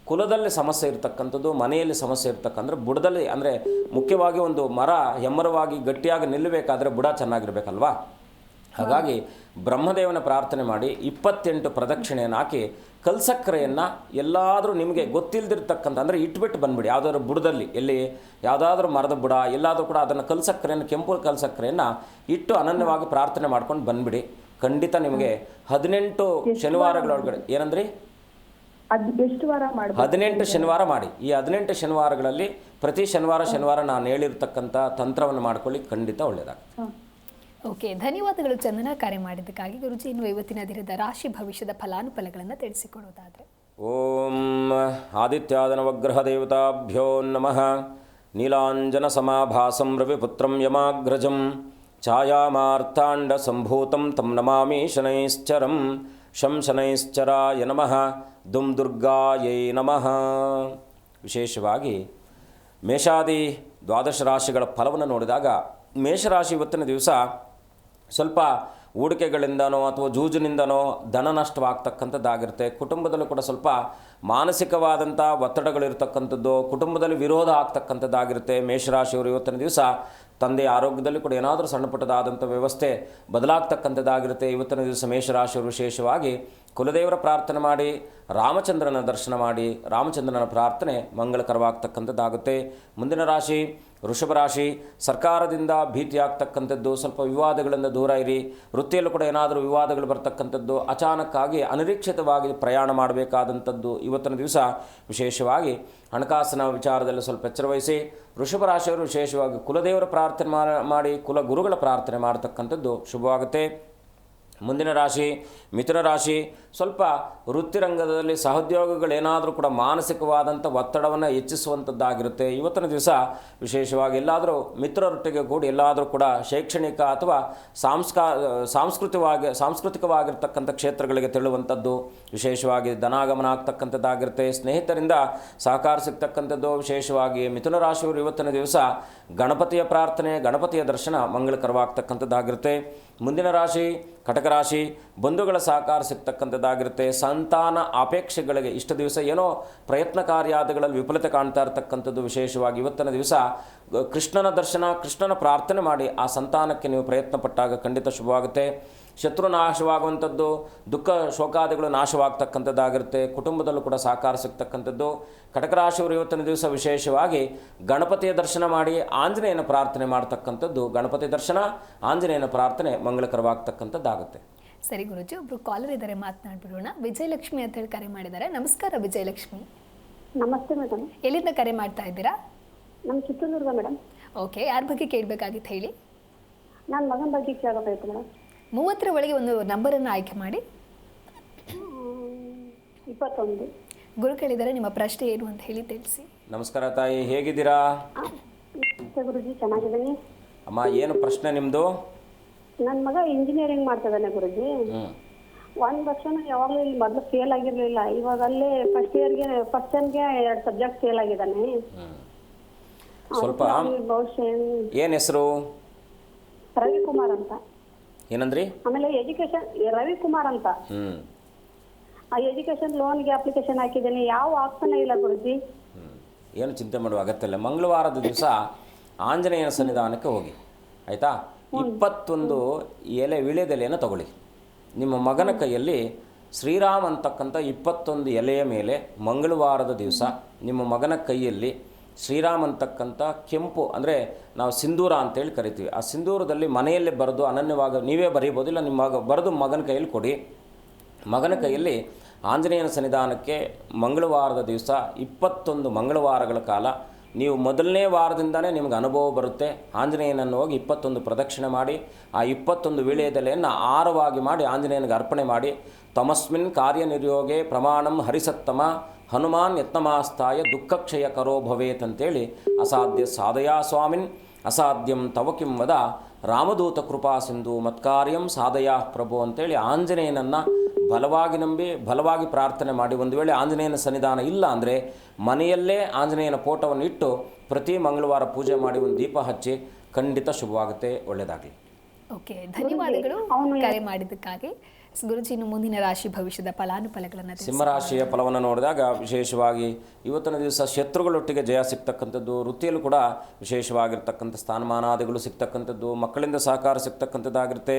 ಕುಲದಲ್ಲಿ ಸಮಸ್ಯೆ ಇರತಕ್ಕಂಥದ್ದು, ಮನೆಯಲ್ಲಿ ಸಮಸ್ಯೆ ಇರ್ತಕ್ಕಂದ್ರೆ ಬುಡದಲ್ಲಿ, ಅಂದರೆ ಮುಖ್ಯವಾಗಿ ಒಂದು ಮರ ಹೆಮ್ಮರವಾಗಿ ಗಟ್ಟಿಯಾಗಿ ನಿಲ್ಲಬೇಕಾದ್ರೆ ಬುಡ ಚೆನ್ನಾಗಿರ್ಬೇಕಲ್ವಾ. ಹಾಗಾಗಿ ಬ್ರಹ್ಮದೇವನ ಪ್ರಾರ್ಥನೆ ಮಾಡಿ 28 ಪ್ರದಕ್ಷಿಣೆಯನ್ನು ಹಾಕಿ ಕಲ್ಸಕ್ಕರೆಯನ್ನು ಎಲ್ಲಾದರೂ ನಿಮಗೆ ಗೊತ್ತಿಲ್ಲದಿರ್ತಕ್ಕಂಥ, ಅಂದರೆ ಇಟ್ಬಿಟ್ಟು ಬಂದುಬಿಡಿ. ಯಾವುದಾದ್ರೂ ಬುಡದಲ್ಲಿ, ಎಲ್ಲಿ ಯಾವುದಾದ್ರೂ ಮರದ ಬುಡ ಎಲ್ಲಾದರೂ ಕೂಡ ಅದನ್ನು ಕಲ್ಸಕ್ಕರೆಯನ್ನು, ಕೆಂಪು ಕಲ್ಸಕ್ಕರೆಯನ್ನು ಇಟ್ಟು ಅನನ್ಯವಾಗಿ ಪ್ರಾರ್ಥನೆ ಮಾಡ್ಕೊಂಡು ಬಂದುಬಿಡಿ. ಖಂಡಿತ ನಿಮಗೆ 18 ಶನಿವಾರಗಳೊಳಗಡೆ ಏನಂದ್ರಿ? ಎಷ್ಟು ವಾರ ಮಾಡ್ಬೇಕು? 18 ಶನಿವಾರ ಮಾಡಿ. ಈ 18 ಶನಿವಾರಗಳಲ್ಲಿ ಪ್ರತಿ ಶನಿವಾರ ನಾನು ಹೇಳಿರ್ತಕ್ಕಂಥ ತಂತ್ರವನ್ನು ಮಾಡ್ಕೊಳ್ಳಿ, ಖಂಡಿತ ಒಳ್ಳೆಯದಾಗುತ್ತೆ. ಓಕೆ, ಧನ್ಯವಾದಗಳು ಚಂದನ. ಕರೆ ಮಾಡಿದ್ದಕ್ಕಾಗಿ ಗುರುಜಿ, ಇನ್ನು ಇವತ್ತಿನ ದಿನದ ರಾಶಿ ಭವಿಷ್ಯದ ಫಲಾನುಫಲಗಳನ್ನು ತಿಳಿಸಿಕೊಡೋದಾದರೆ. ಓಂ ಆದಿತ್ಯಾದನವಗ್ರಹ ದೇವತಾಭ್ಯೋ ನಮಃ. ನೀಲಾಂಜನ ಸಮಾಭಾಸಂ ರವಿಪುತ್ರಂ ಯಮಾಗ್ರಜಂ ಛಾಯಾಮಾರ್ತಾಂಡ ಸಂಭೂತಂ ತಂ ನಮಾಮಿ ಶನೈಶ್ಚರಂ. ಶಂ ಶನೈಶ್ಚರಾಯ ನಮಃ. ದುಂ ದುರ್ಗಾಯೈ ನಮಃ. ವಿಶೇಷವಾಗಿ ಮೇಷಾದಿ ದ್ವಾದಶ ರಾಶಿಗಳ ಫಲವನ್ನು ನೋಡಿದಾಗ ಮೇಷರಾಶಿ ಇವತ್ತಿನ ದಿವಸ ಸ್ವಲ್ಪ ಹೂಡಿಕೆಗಳಿಂದನೋ ಅಥವಾ ಜೂಜಿನಿಂದನೋ ಧನ ನಷ್ಟವಾಗ್ತಕ್ಕಂಥದ್ದಾಗಿರುತ್ತೆ. ಕುಟುಂಬದಲ್ಲೂ ಕೂಡ ಸ್ವಲ್ಪ ಮಾನಸಿಕವಾದಂಥ ಒತ್ತಡಗಳಿರ್ತಕ್ಕಂಥದ್ದು, ಕುಟುಂಬದಲ್ಲಿ ವಿರೋಧ ಆಗ್ತಕ್ಕಂಥದ್ದಾಗಿರುತ್ತೆ. ಮೇಷರಾಶಿಯವರು ಇವತ್ತಿನ ದಿವಸ ತಂದೆಯ ಆರೋಗ್ಯದಲ್ಲಿ ಕೂಡ ಏನಾದರೂ ಸಣ್ಣ ಪುಟ್ಟದಾದಂಥ ವ್ಯವಸ್ಥೆ ಬದಲಾಗ್ತಕ್ಕಂಥದ್ದಾಗಿರುತ್ತೆ. ಇವತ್ತಿನ ದಿವಸ ಮೇಷರಾಶಿಯವರು ವಿಶೇಷವಾಗಿ ಕುಲದೇವರ ಪ್ರಾರ್ಥನೆ ಮಾಡಿ, ರಾಮಚಂದ್ರನ ದರ್ಶನ ಮಾಡಿ, ರಾಮಚಂದ್ರನ ಪ್ರಾರ್ಥನೆ ಮಂಗಳಕರವಾಗ್ತಕ್ಕಂಥದ್ದಾಗುತ್ತೆ. ಮುಂದಿನ ರಾಶಿ ವೃಷಭ ರಾಶಿ. ಸರ್ಕಾರದಿಂದ ಭೀತಿಯಾಗ್ತಕ್ಕಂಥದ್ದು, ಸ್ವಲ್ಪ ವಿವಾದಗಳಿಂದ ದೂರ ಇರಿ. ವೃತ್ತಿಯಲ್ಲೂ ಕೂಡ ಏನಾದರೂ ವಿವಾದಗಳು ಬರ್ತಕ್ಕಂಥದ್ದು, ಅಚಾನಕ್ಕಾಗಿ ಅನಿರೀಕ್ಷಿತವಾಗಿ ಪ್ರಯಾಣ ಮಾಡಬೇಕಾದಂಥದ್ದು ಇವತ್ತಿನ ದಿವಸ. ವಿಶೇಷವಾಗಿ ಹಣಕಾಸಿನ ವಿಚಾರದಲ್ಲಿ ಸ್ವಲ್ಪ ಎಚ್ಚರವಹಿಸಿ. ವೃಷಭ ರಾಶಿಯವರು ವಿಶೇಷವಾಗಿ ಕುಲದೇವರ ಪ್ರಾರ್ಥನೆ ಮಾಡಿ, ಕುಲಗುರುಗಳ ಪ್ರಾರ್ಥನೆ ಮಾಡತಕ್ಕಂಥದ್ದು ಶುಭವಾಗುತ್ತೆ. ಮುಂದಿನ ರಾಶಿ ಮಿಥುನ ರಾಶಿ. ಸ್ವಲ್ಪ ವೃತ್ತಿರಂಗದಲ್ಲಿ ಸಹೋದ್ಯೋಗಿಗಳೇನಾದರೂ ಕೂಡ ಮಾನಸಿಕವಾದಂಥ ಒತ್ತಡವನ್ನು ಹೆಚ್ಚಿಸುವಂಥದ್ದಾಗಿರುತ್ತೆ. ಇವತ್ತಿನ ದಿವಸ ವಿಶೇಷವಾಗಿ ಎಲ್ಲಾದರೂ ಮಿತ್ರರೊಟ್ಟಿಗೆ ಕೂಡಿ ಎಲ್ಲಾದರೂ ಕೂಡ ಶೈಕ್ಷಣಿಕ ಅಥವಾ ಸಾಂಸ್ಕೃತಿಕವಾಗಿರ್ತಕ್ಕಂಥ ಕ್ಷೇತ್ರಗಳಿಗೆ ತೆರಳುವಂಥದ್ದು, ವಿಶೇಷವಾಗಿ ಧನಾಗಮನ ಆಗ್ತಕ್ಕಂಥದ್ದಾಗಿರುತ್ತೆ. ಸ್ನೇಹಿತರಿಂದ ಸಹಕಾರ ಸಿಗ್ತಕ್ಕಂಥದ್ದು. ವಿಶೇಷವಾಗಿ ಮಿಥುನ ರಾಶಿಯವರು ಇವತ್ತಿನ ದಿವಸ ಗಣಪತಿಯ ಪ್ರಾರ್ಥನೆ, ಗಣಪತಿಯ ದರ್ಶನ ಮಂಗಳಕರವಾಗ್ತಕ್ಕಂಥದ್ದಾಗಿರುತ್ತೆ. ಮುಂದಿನ ರಾಶಿ ಕಟಕ ರಾಶಿ. ಬಂಧುಗಳ ಸಹಕಾರ ಸಿಗ್ತಕ್ಕಂಥದ್ದಾಗಿರುತ್ತೆ. ಸಂತಾನ ಅಪೇಕ್ಷೆಗಳಿಗೆ ಇಷ್ಟು ದಿವಸ ಏನೋ ಪ್ರಯತ್ನ ಕಾರ್ಯಾದಿಗಳಲ್ಲಿ ವಿಫಲತೆ ಕಾಣ್ತಾ ಇರತಕ್ಕಂಥದ್ದು. ವಿಶೇಷವಾಗಿ ಇವತ್ತಿನ ದಿವಸ ಕೃಷ್ಣನ ದರ್ಶನ, ಕೃಷ್ಣನ ಪ್ರಾರ್ಥನೆ ಮಾಡಿ ಆ ಸಂತಾನಕ್ಕೆ ನೀವು ಪ್ರಯತ್ನ ಪಟ್ಟಾಗ ಖಂಡಿತ ಶುಭವಾಗುತ್ತೆ. ಶತ್ರು ನಾಶವಾಗುವಂಥದ್ದು, ದುಃಖ ಶೋಕಾದಿಗಳು ನಾಶವಾಗ್ತಕ್ಕಂಥದ್ದಾಗಿರುತ್ತೆ. ಕುಟುಂಬದಲ್ಲೂ ಕೂಡ ಸಹಕಾರ ಸಿಗ್ತಕ್ಕಂಥದ್ದು. ಕಟಕ ರಾಶಿಯವರು ಇವತ್ತಿನ ದಿವಸ ವಿಶೇಷವಾಗಿ ಗಣಪತಿಯ ದರ್ಶನ ಮಾಡಿ ಆಂಜನೇಯನ ಪ್ರಾರ್ಥನೆ ಮಾಡ್ತಕ್ಕಂಥದ್ದು. ಗಣಪತಿ ದರ್ಶನ, ಆಂಜನೇಯನ ಪ್ರಾರ್ಥನೆ ಮಂಗಳಕರವಾಗ್ತಕ್ಕಂಥದ್ದಾಗುತ್ತೆ. ಸರಿ ಗುರುಜಿ, ಒಬ್ರು ಕಾಲರ್ ಇದ್ದಾರೆ, ಮಾತನಾಡ್ಬಿಡೋಣ. ವಿಜಯಲಕ್ಷ್ಮಿ ಅಂತ ಹೇಳಿ ಕರೆ ಮಾಡಿದ್ದಾರೆ. ನಮಸ್ಕಾರ ವಿಜಯಲಕ್ಷ್ಮಿ. ನಮಸ್ತೆ ಮೇಡಮ್. ಎಲ್ಲಿಂದ ಕರೆ ಮಾಡ್ತಾ ಇದ್ದೀರಾ? ನಮ್ಮ ಚಿತ್ರದುರ್ಗ ಮೇಡಮ್. ಓಕೆ, ಯಾರ ಬಗ್ಗೆ ಕೇಳಬೇಕಾಗಿತ್ತು ಹೇಳಿ? ನನ್ನ ಮಗನ ಬಗ್ಗೆ ಕೇಳಬೇಕಾಯ್ತು ಮೇಡಮ್. 30ರ ಒಳಗೆ ಒಂದು ನಂಬರನ್ನು ಆಯ್ಕೆ ಮಾಡಿ. 21. ಗುರುಗಳಿದ್ದಾರೆ, ನಿಮ್ಮ ಪ್ರಶ್ನೆ ಏನು ಅಂತ ಹೇಳಿ ತಿಳಿಸಿ. ನಮಸ್ಕಾರ ತಾಯಿ, ಹೇಗಿದ್ದೀರಾ? ನಮಸ್ತೆ ಗುರುಜಿ, ಚೆನ್ನಾಗಿದ್ದೀನಿ. ಅಮ್ಮ, ಏನು ಪ್ರಶ್ನೆ ನಿಮ್ಮದು? ನನ್ನ ಮಗ ಇಂಜಿನಿಯರಿಂಗ್ ಮಾಡ್ತಿದ್ದಾನೆ ಗುರುಜಿ. 1 ವರ್ಷನೂ ಯಾವಾಗಲೂ ಇಲ್ಲಿ ಮೊದಲು ಫೇಲ್ ಆಗಿರಲಿಲ್ಲ. ಇವಾಗ ಅಲ್ಲೇ ಫಸ್ಟ್ ಸೆಮ್ಗೆ 2 ಸಬ್ಜೆಕ್ಟ್ ಫೇಲ್ ಆಗಿದ್ದಾನೆ. ಸ್ವಲ್ಪ ಬಹುಶಃ ಏನು ಹೆಸರು? ರವಿಕುಮಾರ್ ಅಂತ. ಏನಂದ್ರಿ? ಆಮೇಲೆ ಎಜುಕೇಶನ್ ರವಿಕುಮಾರ್ ಅಂತ. ಆ ಎಜುಕೇಶನ್ ಲೋನ್ಗೆ ಅಪ್ಲಿಕೇಶನ್ ಹಾಕಿದ್ದೀನಿ, ಯಾವ ಆಪ್ಷನ್ ಇಲ್ಲ ಗುರುಜಿ. ಏನು ಚಿಂತೆ ಮಾಡುವ ಅಗತ್ಯ ಇಲ್ಲ. ಮಂಗಳವಾರದ ದಿವಸ ಆಂಜನೇಯನ ಸನ್ನಿಧಾನಕ್ಕೆ ಹೋಗಿ, ಆಯಿತಾ? 21 ಎಲೆ ವೀಳ್ಯದೆಲೆಯನ್ನು ತಗೊಳ್ಳಿ. ನಿಮ್ಮ ಮಗನ ಕೈಯಲ್ಲಿ ಶ್ರೀರಾಮ್ ಅಂತಕ್ಕಂಥ 21 ಎಲೆಯ ಮೇಲೆ ಮಂಗಳವಾರದ ದಿವಸ ನಿಮ್ಮ ಮಗನ ಕೈಯಲ್ಲಿ ಶ್ರೀರಾಮ್ ಅಂತಕ್ಕಂಥ ಕೆಂಪು, ಅಂದರೆ ನಾವು ಸಿಂಧೂರ ಅಂತೇಳಿ ಕರಿತೀವಿ, ಆ ಸಿಂಧೂರದಲ್ಲಿ ಮನೆಯಲ್ಲೇ ಬರೆದು ಅನನ್ಯವಾಗಿ ನೀವೇ ಬರೀಬೋದು, ಇಲ್ಲ ನಿಮ್ಮ ಬರೆದು ಮಗನ ಕೈಯಲ್ಲಿ ಕೊಡಿ. ಮಗನ ಕೈಯಲ್ಲಿ ಆಂಜನೇಯನ ಸನ್ನಿಧಾನಕ್ಕೆ ಮಂಗಳವಾರದ ದಿವಸ 21 ಮಂಗಳವಾರಗಳ ಕಾಲ ನೀವು ಮೊದಲನೇ ವಾರದಿಂದನೇ ನಿಮಗೆ ಅನುಭವ ಬರುತ್ತೆ. ಆಂಜನೇಯನನ್ನು ಹೋಗಿ 21 ಪ್ರದಕ್ಷಿಣೆ ಮಾಡಿ ಆ 21 ವೀಳ್ಯದೆಲೆಯನ್ನು ಆರವಾಗಿ ಮಾಡಿ ಆಂಜನೇಯನಿಗೆ ಅರ್ಪಣೆ ಮಾಡಿ, ತಮಸ್ಮಿನ್ ಕಾರ್ಯನಿರ್ಯೋಗೆ ಪ್ರಮಾಣಂ ಹರಿಸತ್ತಮ ಹನುಮಾನ್ ಯತ್ನಮಾಸ್ತಾಯ ದುಃಖಕ್ಷಯ ಕರೋ ಭವೇತ್ ಅಂತೇಳಿ ಅಸಾಧ್ಯ ಸಾಧಯಾ ಸ್ವಾಮಿನ್ ಅಸಾಧ್ಯಂ ತವ ಕಿಂ ವದ ರಾಮದೂತ ಕೃಪಾ ಸಿಂಧು ಮತ್ಕಾರ್ಯಂ ಸಾಧಯಾ ಪ್ರಭು ಅಂತೇಳಿ ಆಂಜನೇಯನನ್ನು ಬಲವಾಗಿ ನಂಬಿ ಬಲವಾಗಿ ಪ್ರಾರ್ಥನೆ ಮಾಡಿ, ಒಂದು ವೇಳೆ ಆಂಜನೇಯನ ಸನ್ನಿಧಾನ ಇಲ್ಲ ಅಂದರೆ ಮನೆಯಲ್ಲೇ ಆಂಜನೇಯನ ಫೋಟೋವನ್ನು ಇಟ್ಟು ಪ್ರತಿ ಮಂಗಳವಾರ ಪೂಜೆ ಮಾಡಿ ಒಂದು ದೀಪ ಹಚ್ಚಿ ಖಂಡಿತ ಶುಭವಾಗುತ್ತೆ. ಒಳ್ಳೆಯದಾಗಲಿ. ಓಕೆ, ಧನ್ಯವಾದಗಳು ಕರೆ ಮಾಡಿದ್ದಕ್ಕಾಗಿ. ಗುರುಜಿ, ಇನ್ನು ಮುಂದಿನ ರಾಶಿ ಭವಿಷ್ಯದ ಫಲಾನುಫಲಗಳನ್ನು ಸಿಂಹರಾಶಿಯ ಫಲವನ್ನು ನೋಡಿದಾಗ ವಿಶೇಷವಾಗಿ ಇವತ್ತಿನ ದಿವಸ ಶತ್ರುಗಳೊಟ್ಟಿಗೆ ಜಯ ಸಿಗ್ತಕ್ಕಂಥದ್ದು, ವೃತ್ತಿಯಲ್ಲೂ ಕೂಡ ವಿಶೇಷವಾಗಿರ್ತಕ್ಕಂಥ ಸ್ಥಾನಮಾನಾದಿಗಳು ಸಿಗ್ತಕ್ಕಂಥದ್ದು, ಮಕ್ಕಳಿಂದ ಸಹಕಾರ ಸಿಗ್ತಕ್ಕಂಥದ್ದಾಗಿರುತ್ತೆ.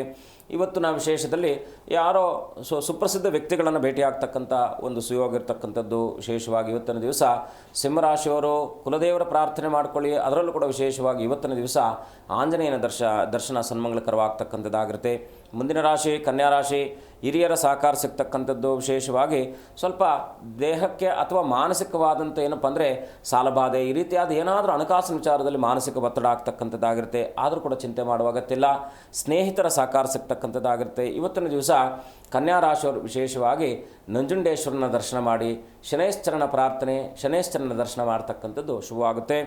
ಇವತ್ತು ನಾವು ವಿಶೇಷದಲ್ಲಿ ಯಾರೋ ಸುಪ್ರಸಿದ್ಧ ವ್ಯಕ್ತಿಗಳನ್ನು ಭೇಟಿಯಾಗ್ತಕ್ಕಂಥ ಒಂದು ಸುಯೋಗ ಇರ್ತಕ್ಕಂಥದ್ದು. ವಿಶೇಷವಾಗಿ ಇವತ್ತಿನ ದಿವಸ ಸಿಂಹರಾಶಿಯವರು ಕುಲದೇವರ ಪ್ರಾರ್ಥನೆ ಮಾಡ್ಕೊಳ್ಳಿ. ಅದರಲ್ಲೂ ಕೂಡ ವಿಶೇಷವಾಗಿ ಇವತ್ತಿನ ದಿವಸ ಆಂಜನೇಯನ ದರ್ಶನ ಸನ್ಮಂಗಳಕರವಾಗ್ತಕ್ಕಂಥದ್ದಾಗಿರುತ್ತೆ. ಮುಂದಿನ ರಾಶಿ ಕನ್ಯಾ ರಾಶಿ. ಹಿರಿಯರ ಸಹಕಾರ ಸಿಗ್ತಕ್ಕಂಥದ್ದು. ವಿಶೇಷವಾಗಿ ಸ್ವಲ್ಪ ದೇಹಕ್ಕೆ ಅಥವಾ ಮಾನಸಿಕವಾದಂಥ ಏನಪ್ಪ ಅಂದರೆ ಸಾಲಬಾಧೆ ಈ ರೀತಿಯಾದ ಏನಾದರೂ ಹಣಕಾಸಿನ ವಿಚಾರದಲ್ಲಿ ಮಾನಸಿಕ ಒತ್ತಡ ಆಗ್ತಕ್ಕಂಥದ್ದಾಗಿರುತ್ತೆ. ಆದರೂ ಕೂಡ ಚಿಂತೆ ಮಾಡುವ ಅಗತ್ಯ ಇಲ್ಲ. ಸ್ನೇಹಿತರ ಸಹಕಾರ ಸಿಗ್ತಕ್ಕಂಥದ್ದಾಗಿರುತ್ತೆ. ಇವತ್ತಿನ ದಿವಸ ಕನ್ಯಾ ರಾಶಿಯವರು ವಿಶೇಷವಾಗಿ ನಂಜುಂಡೇಶ್ವರನ ದರ್ಶನ ಮಾಡಿ ಶನೈಶ್ಚರನ ಪ್ರಾರ್ಥನೆ ಶನೈಶ್ಚರನ ದರ್ಶನ ಮಾಡ್ತಕ್ಕಂಥದ್ದು ಶುಭವಾಗುತ್ತೆ.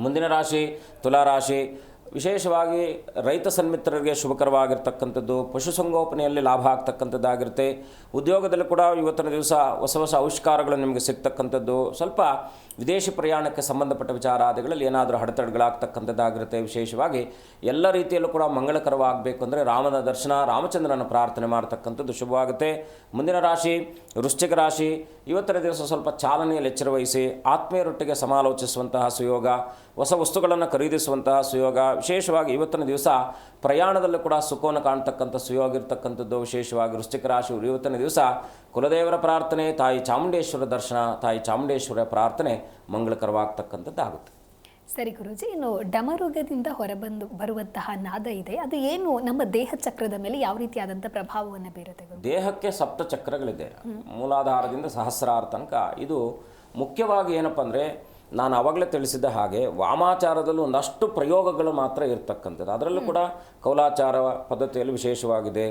ಮುಂದಿನ ರಾಶಿ ತುಲಾರಾಶಿ. ವಿಶೇಷವಾಗಿ ರೈತ ಸನ್ಮಿತ್ರರಿಗೆ ಶುಭಕರವಾಗಿರ್ತಕ್ಕಂಥದ್ದು, ಪಶುಸಂಗೋಪನೆಯಲ್ಲಿ ಲಾಭ ಆಗ್ತಕ್ಕಂಥದ್ದಾಗಿರುತ್ತೆ. ಉದ್ಯೋಗದಲ್ಲಿ ಕೂಡ ಇವತ್ತಿನ ದಿವಸ ಹೊಸ ಹೊಸ ಆವಿಷ್ಕಾರಗಳು ನಿಮಗೆ ಸಿಗ್ತಕ್ಕಂಥದ್ದು. ಸ್ವಲ್ಪ ವಿದೇಶಿ ಪ್ರಯಾಣಕ್ಕೆ ಸಂಬಂಧಪಟ್ಟ ವಿಚಾರಾದಿಗಳಲ್ಲಿ ಏನಾದರೂ ಅಡೆತಡೆಗಳಾಗ್ತಕ್ಕಂಥದ್ದಾಗಿರುತ್ತೆ. ವಿಶೇಷವಾಗಿ ಎಲ್ಲ ರೀತಿಯಲ್ಲೂ ಕೂಡ ಮಂಗಳಕರವಾಗಬೇಕು ಅಂದರೆ ರಾಮನ ದರ್ಶನ ರಾಮಚಂದ್ರನ ಪ್ರಾರ್ಥನೆ ಮಾಡ್ತಕ್ಕಂಥದ್ದು ಶುಭವಾಗುತ್ತೆ. ಮುಂದಿನ ರಾಶಿ ವೃಶ್ಚಿಕ ರಾಶಿ. ಇವತ್ತಿನ ದಿವಸ ಸ್ವಲ್ಪ ಚಾಲನೆಯಲ್ಲಿ ಎಚ್ಚರವಹಿಸಿ ಆತ್ಮೀಯರೊಟ್ಟಿಗೆ ಸಮಾಲೋಚಿಸುವಂತಹ ಸುಯೋಗ, ಹೊಸ ವಸ್ತುಗಳನ್ನು ಖರೀದಿಸುವಂತಹ ಸುಯೋಗ. ವಿಶೇಷವಾಗಿ ಇವತ್ತಿನ ದಿವಸ ಪ್ರಯಾಣದಲ್ಲೂ ಕೂಡ ಸುಖವನ್ನು ಕಾಣ್ತಕ್ಕಂಥ ಸುಯೋಗ ಇರ್ತಕ್ಕಂಥದ್ದು. ವಿಶೇಷವಾಗಿ ವೃಶ್ಚಿಕ ರಾಶಿಯವರು ಇವತ್ತಿನ ದಿವಸ ಕುಲದೇವರ ಪ್ರಾರ್ಥನೆ, ತಾಯಿ ಚಾಮುಂಡೇಶ್ವರ ದರ್ಶನ, ತಾಯಿ ಚಾಮುಂಡೇಶ್ವರ ಪ್ರಾರ್ಥನೆ ಮಂಗಳಕರವಾಗ್ತಕ್ಕಂಥದ್ದಾಗುತ್ತೆ. ಸರಿ ಗುರುಜಿ, ಇನ್ನು ಡಮರುಗದಿಂದ ಬರುವಂತಹ ನಾದ ಇದೆ, ಅದು ಏನು ನಮ್ಮ ದೇಹ ಚಕ್ರದ ಮೇಲೆ ಯಾವ ರೀತಿಯಾದಂಥ ಪ್ರಭಾವವನ್ನು ಬೀರುತ್ತೆ? ದೇಹಕ್ಕೆ ಸಪ್ತ ಚಕ್ರಗಳಿದೆ. ಮೂಲಾಧಾರದಿಂದ ಸಹಸ್ರಾರ ತನಕ. ಇದು ಮುಖ್ಯವಾಗಿ ಏನಪ್ಪ ಅಂದರೆ ನಾನು ಆವಾಗಲೇ ತಿಳಿಸಿದ ಹಾಗೆ ವಾಮಾಚಾರದಲ್ಲೂ ಒಂದಷ್ಟು ಪ್ರಯೋಗಗಳು ಮಾತ್ರ ಇರ್ತಕ್ಕಂಥದ್ದು. ಅದರಲ್ಲೂ ಕೂಡ ಕೌಲಾಚಾರ ಪದ್ಧತಿಯಲ್ಲಿ ವಿಶೇಷವಾಗಿದೆ.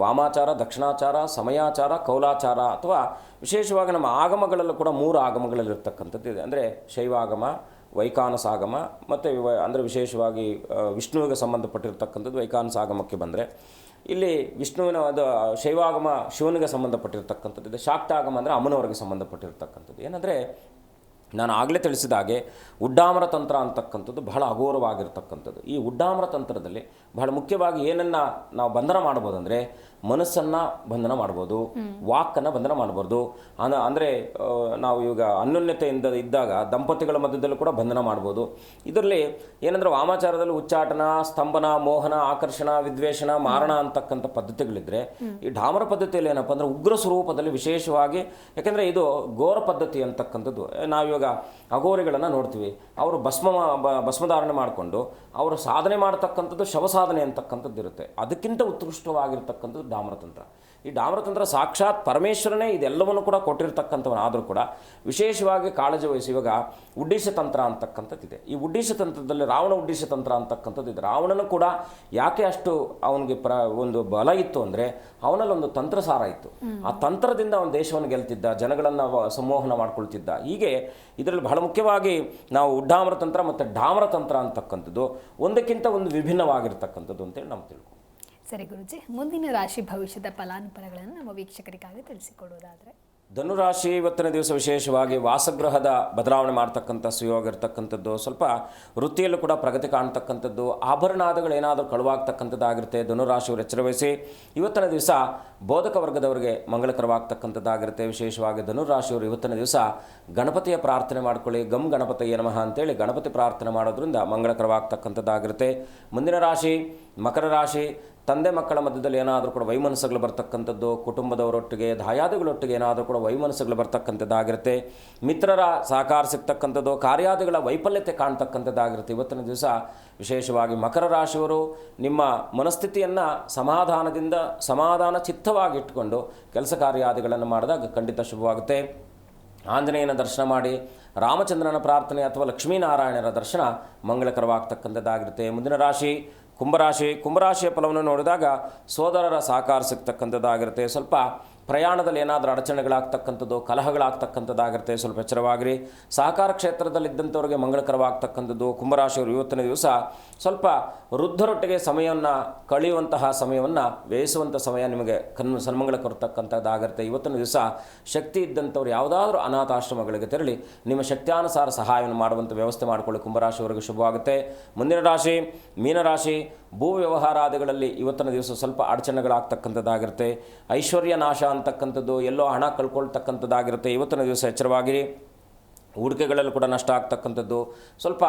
ವಾಮಾಚಾರ, ದಕ್ಷಿಣಾಚಾರ, ಸಮಯಾಚಾರ, ಕೌಲಾಚಾರ. ಅಥವಾ ವಿಶೇಷವಾಗಿ ನಮ್ಮ ಆಗಮಗಳಲ್ಲೂ ಕೂಡ 3 ಆಗಮಗಳಲ್ಲಿರ್ತಕ್ಕಂಥದ್ದು ಇದೆ. ಅಂದರೆ ಶೈವಾಗಮ, ವೈಖಾನಸಾಗಮ ಮತ್ತು ಅಂದರೆ ವಿಶೇಷವಾಗಿ ವಿಷ್ಣುವಿಗೆ ಸಂಬಂಧಪಟ್ಟಿರ್ತಕ್ಕಂಥದ್ದು. ವೈಖಾನಸಾಗಮಕ್ಕೆ ಬಂದರೆ ಇಲ್ಲಿ ವಿಷ್ಣುವಿನ ಅದು ಶೈವಾಗಮ ಶಿವನಿಗೆ ಸಂಬಂಧಪಟ್ಟಿರ್ತಕ್ಕಂಥದ್ದು ಇದೆ. ಶಾಕ್ತಾಗಮ ಅಂದರೆ ಅಮ್ಮನವರಿಗೆ ಸಂಬಂಧಪಟ್ಟಿರ್ತಕ್ಕಂಥದ್ದು. ಏನಂದರೆ ನಾನು ಆಗಲೇ ತಿಳಿಸಿದ ಹಾಗೆ ಉಡ್ಡಾಮರ ತಂತ್ರ ಅಂತಕ್ಕಂಥದ್ದು ಬಹಳ ಅಘೋರವಾಗಿರ್ತಕ್ಕಂಥದ್ದು. ಈ ಉಡ್ಡಾಮರ ತಂತ್ರದಲ್ಲಿ ಬಹಳ ಮುಖ್ಯವಾಗಿ ಏನನ್ನು ನಾವು ಬಂಧನ ಮಾಡ್ಬೋದು ಅಂದರೆ ಮನಸ್ಸನ್ನು ಬಂಧನ ಮಾಡ್ಬೋದು, ವಾಕನ್ನು ಬಂಧನ ಮಾಡ್ಬೋದು. ಅಂದರೆ ನಾವು ಈಗ ಅನ್ಯೋನ್ಯತೆಯಿಂದ ಇದ್ದಾಗ ದಂಪತಿಗಳ ಮಧ್ಯದಲ್ಲೂ ಕೂಡ ಬಂಧನ ಮಾಡ್ಬೋದು. ಇದರಲ್ಲಿ ಏನಂದರೆ ವಾಮಾಚಾರದಲ್ಲಿ ಉಚ್ಚಾಟನ, ಸ್ತಂಭನ, ಮೋಹನ, ಆಕರ್ಷಣ, ವಿದ್ವೇಷಣ, ಮಾರಣ ಅಂತಕ್ಕಂಥ ಪದ್ಧತಿಗಳಿದ್ದರೆ ಈ ಡಾಮರ ಪದ್ಧತಿಯಲ್ಲಿ ಏನಪ್ಪ ಅಂದರೆ ಉಗ್ರ ಸ್ವರೂಪದಲ್ಲಿ ವಿಶೇಷವಾಗಿ, ಯಾಕೆಂದರೆ ಇದು ಘೋರ ಪದ್ಧತಿ ಅಂತಕ್ಕಂಥದ್ದು. ನಾವಿವಾಗ ಅಘೋರಿಗಳನ್ನು ನೋಡ್ತೀವಿ, ಅವರು ಭಸ್ಮಧಾರಣೆ ಮಾಡಿಕೊಂಡು ಅವರು ಸಾಧನೆ ಮಾಡ್ತಕ್ಕಂಥದ್ದು ಶವ ಸಾಧನೆ ಅಂತಕ್ಕಂಥದ್ದು ಇರುತ್ತೆ. ಅದಕ್ಕಿಂತ ಉತ್ಕೃಷ್ಟವಾಗಿರ್ತಕ್ಕಂಥದ್ದು ಡಾಮರತಂತ್ರ. ಈ ಡಾಮರತಂತ್ರ ಸಾಕ್ಷಾತ್ ಪರಮೇಶ್ವರನೇ ಇದೆಲ್ಲವನ್ನು ಕೂಡ ಕೊಟ್ಟಿರ್ತಕ್ಕಂಥವನು. ಆದರೂ ಕೂಡ ವಿಶೇಷವಾಗಿ ಕಾಳಜಿ ವಹಿಸಿ ಇವಾಗ ಉಡ್ಡೀಶ ತಂತ್ರ ಅಂತಕ್ಕಂಥದ್ದಿದೆ. ಈ ಉಡ್ಡೀಶ ತಂತ್ರದಲ್ಲಿ ರಾವಣ ಉಡ್ಡೀಶ ತಂತ್ರ ಅಂತಕ್ಕಂಥದ್ದು ಇದೆ. ರಾವಣನು ಕೂಡ ಯಾಕೆ ಅಷ್ಟು ಅವನಿಗೆ ಒಂದು ಬಲ ಇತ್ತು ಅಂದರೆ ಅವನಲ್ಲೊಂದು ತಂತ್ರಸಾರ ಇತ್ತು. ಆ ತಂತ್ರದಿಂದ ಅವನ ದೇಶವನ್ನು ಗೆಲ್ತಿದ್ದ, ಜನಗಳನ್ನು ಸಂಮೋಹನ ಮಾಡ್ಕೊಳ್ತಿದ್ದ. ಹೀಗೆ ಇದರಲ್ಲಿ ಬಹಳ ಮುಖ್ಯವಾಗಿ ನಾವು ಉಡ್ಡಾಮರ ತಂತ್ರ ಮತ್ತು ಡಾಮರ ತಂತ್ರ ಅಂತಕ್ಕಂಥದ್ದು ಒಂದಕ್ಕಿಂತ ಒಂದು ವಿಭಿನ್ನವಾಗಿರ್ತಕ್ಕಂಥದ್ದು ಅಂತೇಳಿ ನಾವು ತಿಳ್ಕೊ. ಸರಿ ಗುರುಜಿ, ಮುಂದಿನ ರಾಶಿ ಭವಿಷ್ಯದ ಫಲಾನುಫಲಗಳನ್ನು ನಮ್ಮ ವೀಕ್ಷಕರಿಗಾಗಿ ತಿಳಿಸಿಕೊಡುವುದಾದರೆ? ಧನುರಾಶಿ ಇವತ್ತಿನ ದಿವಸ ವಿಶೇಷವಾಗಿ ವಾಸಗೃಹದ ಬದಲಾವಣೆ ಮಾಡ್ತಕ್ಕಂಥ ಸುಯೋಗ ಇರ್ತಕ್ಕಂಥದ್ದು. ಸ್ವಲ್ಪ ವೃತ್ತಿಯಲ್ಲೂ ಕೂಡ ಪ್ರಗತಿ ಕಾಣ್ತಕ್ಕಂಥದ್ದು. ಆಭರಣಾದಿಗಳು ಏನಾದರೂ ಕಳುವಾಗ್ತಕ್ಕಂಥದ್ದಾಗಿರುತ್ತೆ. ಧನುರಾಶಿಯವರು ಎಚ್ಚರವಹಿಸಿ. ಇವತ್ತಿನ ದಿವಸ ಬೋಧಕ ವರ್ಗದವರಿಗೆ ಮಂಗಳಕರವಾಗ್ತಕ್ಕಂಥದ್ದಾಗಿರುತ್ತೆ. ವಿಶೇಷವಾಗಿ ಧನುರಾಶಿಯವರು ಇವತ್ತಿನ ದಿವಸ ಗಣಪತಿಯ ಪ್ರಾರ್ಥನೆ ಮಾಡ್ಕೊಳ್ಳಿ. ಗಮ್ ಗಣಪತಿಯೇ ನಮಃ ಅಂತೇಳಿ ಗಣಪತಿ ಪ್ರಾರ್ಥನೆ ಮಾಡೋದ್ರಿಂದ ಮಂಗಳಕರವಾಗ್ತಕ್ಕಂಥದ್ದಾಗಿರುತ್ತೆ. ಮುಂದಿನ ರಾಶಿ ಮಕರ ರಾಶಿ. ತಂದೆ ಮಕ್ಕಳ ಮಧ್ಯದಲ್ಲಿ ಏನಾದರೂ ಕೂಡ ವೈಮನಸ್ಸುಗಳು ಬರ್ತಕ್ಕಂಥದ್ದು, ಕುಟುಂಬದವರೊಟ್ಟಿಗೆ ದಾಯಾದಿಗಳೊಟ್ಟಿಗೆ ಏನಾದರೂ ಕೂಡ ವೈಮನಸ್ಸುಗಳು ಬರ್ತಕ್ಕಂಥದ್ದಾಗಿರುತ್ತೆ. ಮಿತ್ರರ ಸಹಕಾರ ಸಿಗ್ತಕ್ಕಂಥದ್ದು, ಕಾರ್ಯಾದಿಗಳ ವೈಫಲ್ಯತೆ ಕಾಣ್ತಕ್ಕಂಥದ್ದಾಗಿರುತ್ತೆ. ಇವತ್ತಿನ ದಿವಸ ವಿಶೇಷವಾಗಿ ಮಕರ ರಾಶಿಯವರು ನಿಮ್ಮ ಮನಸ್ಥಿತಿಯನ್ನು ಸಮಾಧಾನದಿಂದ ಸಮಾಧಾನ ಚಿತ್ತವಾಗಿಟ್ಟುಕೊಂಡು ಕೆಲಸ ಕಾರ್ಯಾದಿಗಳನ್ನು ಮಾಡಿದಾಗ ಖಂಡಿತ ಶುಭವಾಗುತ್ತೆ. ಆಂಜನೇಯನ ದರ್ಶನ ಮಾಡಿ ರಾಮಚಂದ್ರನ ಪ್ರಾರ್ಥನೆ ಅಥವಾ ಲಕ್ಷ್ಮೀನಾರಾಯಣರ ದರ್ಶನ ಮಂಗಳಕರವಾಗ್ತಕ್ಕಂಥದ್ದಾಗಿರುತ್ತೆ. ಮುಂದಿನ ರಾಶಿ ಕುಂಭರಾಶಿ. ಕುಂಭರಾಶಿಯ ಫಲವನ್ನು ನೋಡಿದಾಗ ಸೋದರರ ಸಹಕಾರ ಸಿಗ್ತಕ್ಕಂಥದ್ದಾಗಿರುತ್ತೆ. ಸ್ವಲ್ಪ ಪ್ರಯಾಣದಲ್ಲಿ ಏನಾದರೂ ಅಡಚಣೆಗಳಾಗ್ತಕ್ಕಂಥದ್ದು, ಕಲಹಗಳಾಗ್ತಕ್ಕಂಥದ್ದಾಗಿರುತ್ತೆ, ಸ್ವಲ್ಪ ಎಚ್ಚರವಾಗಿರಿ. ಸಹಕಾರ ಕ್ಷೇತ್ರದಲ್ಲಿದ್ದಂಥವ್ರಿಗೆ ಮಂಗಳಕರವಾಗ್ತಕ್ಕಂಥದ್ದು. ಕುಂಭರಾಶಿಯವರು ಇವತ್ತಿನ ದಿವಸ ಸ್ವಲ್ಪ ವೃದ್ಧರೊಟ್ಟಿಗೆ ಸಮಯವನ್ನು ಕಳೆಯುವಂತಹ ಸಮಯವನ್ನು ವ್ಯಯಿಸುವಂಥ ಸಮಯ ನಿಮಗೆ ಸನ್ಮಂಗಳ ಕೊಡ್ತಕ್ಕಂಥದ್ದಾಗಿರುತ್ತೆ. ಇವತ್ತಿನ ದಿವಸ ಶಕ್ತಿ ಇದ್ದಂಥವ್ರು ಯಾವುದಾದ್ರೂ ಅನಾಥಾಶ್ರಮಗಳಿಗೆ ತೆರಳಿ ನಿಮ್ಮ ಶಕ್ತಿಯಾನುಸಾರ ಸಹಾಯವನ್ನು ಮಾಡುವಂಥ ವ್ಯವಸ್ಥೆ ಮಾಡಿಕೊಳ್ಳಿ. ಕುಂಭರಾಶಿಯವರಿಗೆ ಶುಭವಾಗುತ್ತೆ. ಮುಂದಿನ ರಾಶಿ ಮೀನರಾಶಿ. ಭೂ ವ್ಯವಹಾರಾದಿಗಳಲ್ಲಿ ಇವತ್ತಿನ ದಿವಸ ಸ್ವಲ್ಪ ಅಡಚಣೆಗಳಾಗ್ತಕ್ಕಂಥದ್ದಾಗಿರುತ್ತೆ. ಐಶ್ವರ್ಯ ನಾಶ ಅಂತಕ್ಕಂಥದ್ದು, ಎಲ್ಲೋ ಹಣ ಕಳ್ಕೊಳ್ತಕ್ಕಂಥದ್ದಾಗಿರುತ್ತೆ. ಇವತ್ತಿನ ದಿವಸ ಎಚ್ಚರವಾಗಿರಿ. ಹೂಡಿಕೆಗಳಲ್ಲೂ ಕೂಡ ನಷ್ಟ ಆಗ್ತಕ್ಕಂಥದ್ದು, ಸ್ವಲ್ಪ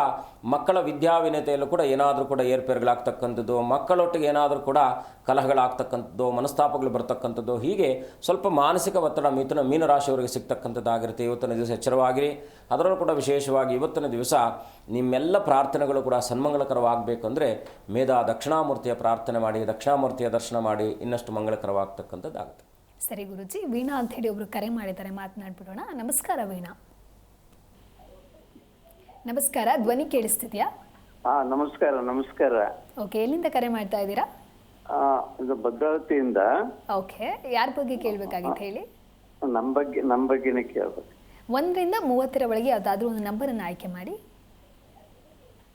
ಮಕ್ಕಳ ವಿದ್ಯಾವಿನತೆಯಲ್ಲೂ ಕೂಡ ಏನಾದರೂ ಕೂಡ ಏರ್ಪೇರುಗಳಾಗ್ತಕ್ಕಂಥದ್ದು, ಮಕ್ಕಳೊಟ್ಟಿಗೆ ಏನಾದರೂ ಕೂಡ ಕಲಹಗಳಾಗ್ತಕ್ಕಂಥದ್ದು, ಮನಸ್ತಾಪಗಳು ಬರ್ತಕ್ಕಂಥದ್ದು, ಹೀಗೆ ಸ್ವಲ್ಪ ಮಾನಸಿಕ ಒತ್ತಡ ಮೀನರಾಶಿಯವರಿಗೆ ಸಿಗ್ತಕ್ಕಂಥದ್ದಾಗಿರುತ್ತೆ. ಇವತ್ತಿನ ದಿವಸ ಎಚ್ಚರವಾಗಿರಿ. ಅದರಲ್ಲೂ ಕೂಡ ವಿಶೇಷವಾಗಿ ಇವತ್ತಿನ ದಿವಸ ನಿಮ್ಮೆಲ್ಲ ಪ್ರಾರ್ಥನೆಗಳು ಕೂಡ ಸನ್ಮಂಗಳಕರವಾಗಬೇಕು ಅಂದರೆ ದಕ್ಷಿಣಾಮೂರ್ತಿಯ ಪ್ರಾರ್ಥನೆ ಮಾಡಿ, ದಕ್ಷಿಣಾಮೂರ್ತಿಯ ದರ್ಶನ ಮಾಡಿ, ಇನ್ನಷ್ಟು ಮಂಗಳಕರವಾಗ್ತಕ್ಕಂಥದ್ದಾಗುತ್ತೆ. ಸರಿ ಗುರುಜಿ, ವೀಣಾ ಅಂತ ಹೇಳಿ ಒಬ್ರು ಕರೆ ಮಾಡಿದ್ದಾರೆ, ಮಾತನಾಡ್ಬಿಡೋಣ. ನಮಸ್ಕಾರ ವೀಣಾ. ನಮಸ್ಕಾರ, ಧ್ವನಿ ಕೇಳಿಸ್ತಿದ್ಯಾ? ನಮಸ್ಕಾರ. ನಮಸ್ಕಾರ. ಓಕೆ, ಎಲ್ಲಿಂದ ಕರೆ ಮಾಡ್ತಾ ಇದ್ದೀರಾ? ಇದು ಭದ್ರಾವತಿಯಿಂದ. ಓಕೆ, ಯಾರ ಬಗ್ಗೆ ಕೇಳಬೇಕಾಗಿತ್ತು ಹೇಳಿ? ನಮ್ಮ ಬಗ್ಗೆನೇ ಕೇಳ್ಬೇಕು. 1 ರಿಂದ 30 ಒಳಗೆ ಯಾವುದಾದ್ರೂ ಒಂದು ನಂಬರನ್ನು ಆಯ್ಕೆ ಮಾಡಿ.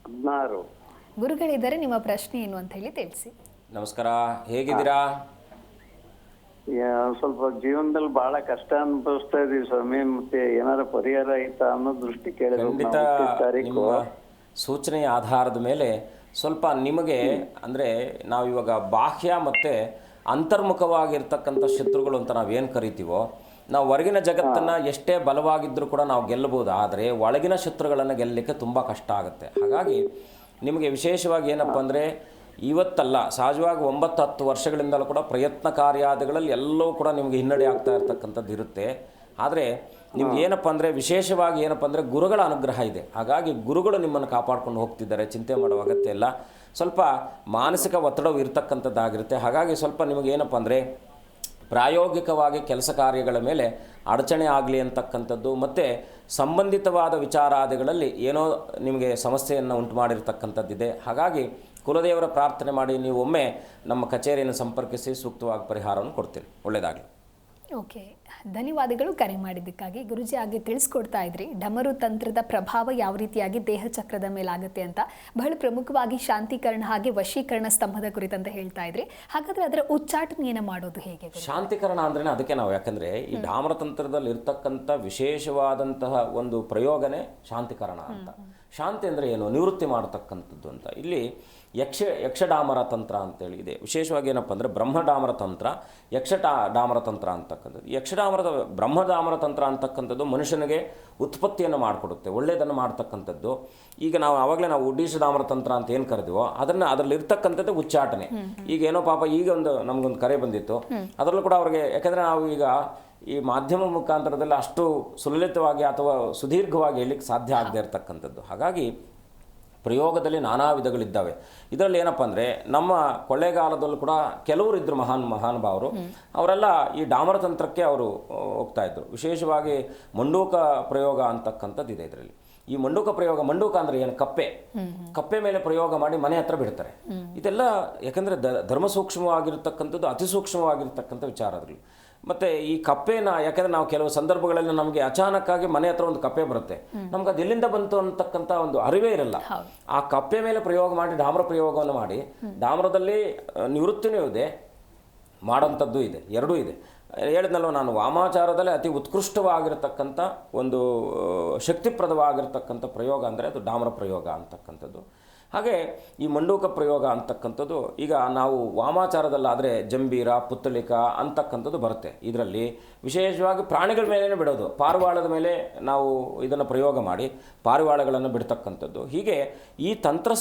16. ಗುರುಗಳಿದ್ದಾರೆ, ನಿಮ್ಮ ಪ್ರಶ್ನೆ ಏನು ಅಂತ ಹೇಳಿ ತಿಳಿಸಿ. ನಮಸ್ಕಾರ, ಹೇಗಿದ್ದೀರಾ? ಸ್ವಲ್ಪ ಜೀವನದಲ್ಲಿ ಬಹಳ ಕಷ್ಟ ಅನುಭವಿಸ್ತಾ ಇದೀವಿ ಸ್ವಾಮಿ. ಮತ್ತೆ ಏನಾರ ಪರಿಹಾರ ಆಯ್ತಾ ಅನ್ನೋ ದೃಷ್ಟಿ ಖಂಡಿತ ನಿಮ್ಮ ಸೂಚನೆಯ ಆಧಾರದ ಮೇಲೆ ಸ್ವಲ್ಪ ನಿಮಗೆ ಅಂದರೆ ನಾವು ಇವಾಗ ಬಾಹ್ಯ ಮತ್ತು ಅಂತರ್ಮುಖವಾಗಿರ್ತಕ್ಕಂಥ ಶತ್ರುಗಳು ಅಂತ ನಾವೇನು ಕರಿತೀವೋ, ನಾವು ಹೊರಗಿನ ಜಗತ್ತನ್ನು ಎಷ್ಟೇ ಬಲವಾಗಿದ್ದರೂ ಕೂಡ ನಾವು ಗೆಲ್ಲಬಹುದು. ಆದರೆ ಒಳಗಿನ ಶತ್ರುಗಳನ್ನು ಗೆಲ್ಲಲಿಕ್ಕೆ ತುಂಬ ಕಷ್ಟ ಆಗುತ್ತೆ. ಹಾಗಾಗಿ ನಿಮಗೆ ವಿಶೇಷವಾಗಿ ಏನಪ್ಪ ಅಂದರೆ ಇವತ್ತಲ್ಲ, ಸಹಜವಾಗಿ 9-10 ವರ್ಷಗಳಿಂದಲೂ ಕೂಡ ಪ್ರಯತ್ನ ಕಾರ್ಯಾದಿಗಳಲ್ಲಿ ಎಲ್ಲವೂ ಕೂಡ ನಿಮಗೆ ಹಿನ್ನಡೆ ಆಗ್ತಾ ಇರ್ತಕ್ಕಂಥದ್ದು ಇರುತ್ತೆ. ಆದರೆ ನಿಮ್ಗೆ ಏನಪ್ಪ ಅಂದರೆ ವಿಶೇಷವಾಗಿ ಏನಪ್ಪ ಅಂದರೆ ಗುರುಗಳ ಅನುಗ್ರಹ ಇದೆ. ಹಾಗಾಗಿ ಗುರುಗಳು ನಿಮ್ಮನ್ನು ಕಾಪಾಡ್ಕೊಂಡು ಹೋಗ್ತಿದ್ದಾರೆ, ಚಿಂತೆ ಮಾಡುವ ಅಗತ್ಯ ಇಲ್ಲ. ಸ್ವಲ್ಪ ಮಾನಸಿಕ ಒತ್ತಡವು ಇರ್ತಕ್ಕಂಥದ್ದಾಗಿರುತ್ತೆ. ಹಾಗಾಗಿ ಸ್ವಲ್ಪ ನಿಮಗೆ ಏನಪ್ಪ ಅಂದರೆ ಪ್ರಾಯೋಗಿಕವಾಗಿ ಕೆಲಸ ಕಾರ್ಯಗಳ ಮೇಲೆ ಅಡಚಣೆ ಆಗಲಿ ಅಂತಕ್ಕಂಥದ್ದು, ಮತ್ತು ಸಂಬಂಧಿತವಾದ ವಿಚಾರಾದಿಗಳಲ್ಲಿ ಏನೋ ನಿಮಗೆ ಸಮಸ್ಯೆಯನ್ನು ಉಂಟು ಮಾಡಿರ್ತಕ್ಕಂಥದ್ದಿದೆ. ಹಾಗಾಗಿ ಕುಲದೇವರ ಪ್ರಾರ್ಥನೆ ಮಾಡಿ ನೀವು ಒಮ್ಮೆ ನಮ್ಮ ಕಚೇರಿಯನ್ನು ಸಂಪರ್ಕಿಸಿ ಸೂಕ್ತವಾಗಿ ಪರಿಹಾರವನ್ನು ಕೊಡ್ತೀನಿ. ಒಳ್ಳೆಯದಾಗಲಿ. ಓಕೆ, ಧನ್ಯವಾದಗಳು ಕರೆ ಮಾಡಿದ್ದಕ್ಕಾಗಿ. ಗುರುಜಿ ಆಗಿ ತಿಳಿಸ್ಕೊಡ್ತಾ ಇದ್ರಿ ಡಮರು ತಂತ್ರದ ಪ್ರಭಾವ ಯಾವ ರೀತಿಯಾಗಿ ದೇಹ ಚಕ್ರದ ಮೇಲಾಗುತ್ತೆ ಅಂತ, ಬಹಳ ಪ್ರಮುಖವಾಗಿ ಶಾಂತೀಕರಣ ಹಾಗೆ ವಶೀಕರಣ ಸ್ತಂಭದ ಕುರಿತಂತ ಹೇಳ್ತಾ ಇದ್ರಿ. ಹಾಗಾದ್ರೆ ಅದರ ಉಚ್ಚಾಟನೆಯನ್ನು ಮಾಡೋದು ಹೇಗೆ? ಶಾಂತೀಕರಣ ಅಂದ್ರೆ ಅದಕ್ಕೆ ನಾವು ಯಾಕಂದ್ರೆ ಈ ಡಾಮರ ತಂತ್ರದಲ್ಲಿ ಇರ್ತಕ್ಕಂಥ ವಿಶೇಷವಾದಂತಹ ಒಂದು ಪ್ರಯೋಗನೇ ಶಾಂತೀಕರಣ ಅಂತ. ಶಾಂತಿ ಅಂದರೆ ಏನು? ನಿವೃತ್ತಿ ಮಾಡತಕ್ಕಂಥದ್ದು ಅಂತ. ಇಲ್ಲಿ ಯಕ್ಷಡಾಮರ ತಂತ್ರ ಅಂತೇಳಿ ಇದೆ. ವಿಶೇಷವಾಗಿ ಏನಪ್ಪ ಅಂದರೆ ಬ್ರಹ್ಮಡಾಮರ ತಂತ್ರ, ಡಾಮರ ತಂತ್ರ ಅಂತಕ್ಕಂಥದ್ದು. ಬ್ರಹ್ಮಡಾಮರ ತಂತ್ರ ಅಂತಕ್ಕಂಥದ್ದು ಮನುಷ್ಯನಿಗೆ ಉತ್ಪತ್ತಿಯನ್ನು ಮಾಡಿಕೊಡುತ್ತೆ, ಒಳ್ಳೆಯದನ್ನು ಮಾಡ್ತಕ್ಕಂಥದ್ದು. ಈಗ ಆವಾಗಲೇ ನಾವು ಒಡಿಶಾ ಡಾಮರ ತಂತ್ರ ಅಂತ ಏನು ಕರೆದಿವೋ ಅದರಲ್ಲಿ ಇರ್ತಕ್ಕಂಥದ್ದು ಉಚ್ಚಾಟನೆ. ಈಗ ಏನೋ ಪಾಪ ಈಗ ನಮಗೊಂದು ಕರೆ ಬಂದಿತ್ತು, ಅದರಲ್ಲೂ ಕೂಡ ಅವ್ರಿಗೆ, ಯಾಕಂದರೆ ನಾವು ಈಗ ಈ ಮಾಧ್ಯಮ ಮುಖಾಂತರದಲ್ಲಿ ಅಷ್ಟು ಸುಲಲಿತವಾಗಿ ಅಥವಾ ಸುದೀರ್ಘವಾಗಿ ಹೇಳಲಿಕ್ಕೆ ಸಾಧ್ಯ ಆಗದೆ ಇರತಕ್ಕಂಥದ್ದು. ಹಾಗಾಗಿ ಪ್ರಯೋಗದಲ್ಲಿ ನಾನಾ ವಿಧಗಳಿದ್ದಾವೆ. ಇದರಲ್ಲಿ ಏನಪ್ಪ ಅಂದರೆ ನಮ್ಮ ಕೊಳ್ಳೇಗಾಲದಲ್ಲೂ ಕೂಡ ಕೆಲವರು ಇದ್ದರು ಮಹಾನುಭಾವರು, ಅವರೆಲ್ಲ ಈ ಡಾಮರ ತಂತ್ರಕ್ಕೆ ಅವರು ಹೋಗ್ತಾ ಇದ್ದರು. ವಿಶೇಷವಾಗಿ ಮಂಡೂಕ ಪ್ರಯೋಗ ಅಂತಕ್ಕಂಥದ್ದು ಇದೆ ಇದರಲ್ಲಿ. ಈ ಮಂಡೂಕ ಪ್ರಯೋಗ, ಮಂಡೂಕ ಅಂದರೆ ಏನು? ಕಪ್ಪೆ ಮೇಲೆ ಪ್ರಯೋಗ ಮಾಡಿ ಮನೆ ಹತ್ರ ಬಿಡ್ತಾರೆ. ಇದೆಲ್ಲ ಯಾಕಂದರೆ ಧರ್ಮ ಸೂಕ್ಷ್ಮವಾಗಿರ್ತಕ್ಕಂಥದ್ದು, ಅತಿ ಸೂಕ್ಷ್ಮವಾಗಿರ್ತಕ್ಕಂಥ ವಿಚಾರಗಳು. ಮತ್ತು ಈ ಕಪ್ಪೆನ, ಯಾಕಂದರೆ ನಾವು ಕೆಲವು ಸಂದರ್ಭಗಳಲ್ಲಿ ನಮಗೆ ಅಚಾನಕ್ಕಾಗಿ ಮನೆ ಹತ್ರ ಒಂದು ಕಪ್ಪೆ ಬರುತ್ತೆ, ನಮ್ಗೆ ಅದು ಎಲ್ಲಿಂದ ಬಂತು ಅಂತಕ್ಕಂಥ ಒಂದು ಅರಿವೇ ಇರಲ್ಲ. ಆ ಕಪ್ಪೆ ಮೇಲೆ ಪ್ರಯೋಗ ಮಾಡಿ ಡಾಮರ ಪ್ರಯೋಗವನ್ನು ಮಾಡಿ, ಡಾಮರದಲ್ಲಿ ನಿವೃತ್ತಿನೂ ಇದೆ, ಮಾಡೋಂಥದ್ದು ಇದೆ, ಎರಡೂ ಇದೆ. ಹೇಳಿದ್ನಲ್ವ ನಾನು, ವಾಮಾಚಾರದಲ್ಲಿ ಅತಿ ಉತ್ಕೃಷ್ಟವಾಗಿರ್ತಕ್ಕಂಥ ಒಂದು ಶಕ್ತಿಪ್ರದವಾಗಿರ್ತಕ್ಕಂಥ ಪ್ರಯೋಗ ಅಂದರೆ ಅದು ಡಾಮರ ಪ್ರಯೋಗ ಅಂತಕ್ಕಂಥದ್ದು. ಹಾಗೆ ಈ ಮಂಡೂಕ ಪ್ರಯೋಗ ಅಂತಕ್ಕಂಥದ್ದು ಈಗ ನಾವು ವಾಮಾಚಾರದಲ್ಲಾದರೆ ಜಂಬೀರ, ಪುತ್ತಳಿಕ ಅಂತಕ್ಕಂಥದ್ದು ಬರುತ್ತೆ. ಇದರಲ್ಲಿ ವಿಶೇಷವಾಗಿ ಪ್ರಾಣಿಗಳ ಮೇಲೇ ಬಿಡೋದು, ಪಾರಿವಾಳದ ಮೇಲೆ ನಾವು ಇದನ್ನು ಪ್ರಯೋಗ ಮಾಡಿ ಪಾರಿವಾಳಗಳನ್ನು ಬಿಡ್ತಕ್ಕಂಥದ್ದು. ಹೀಗೆ ಈ ತಂತ್ರ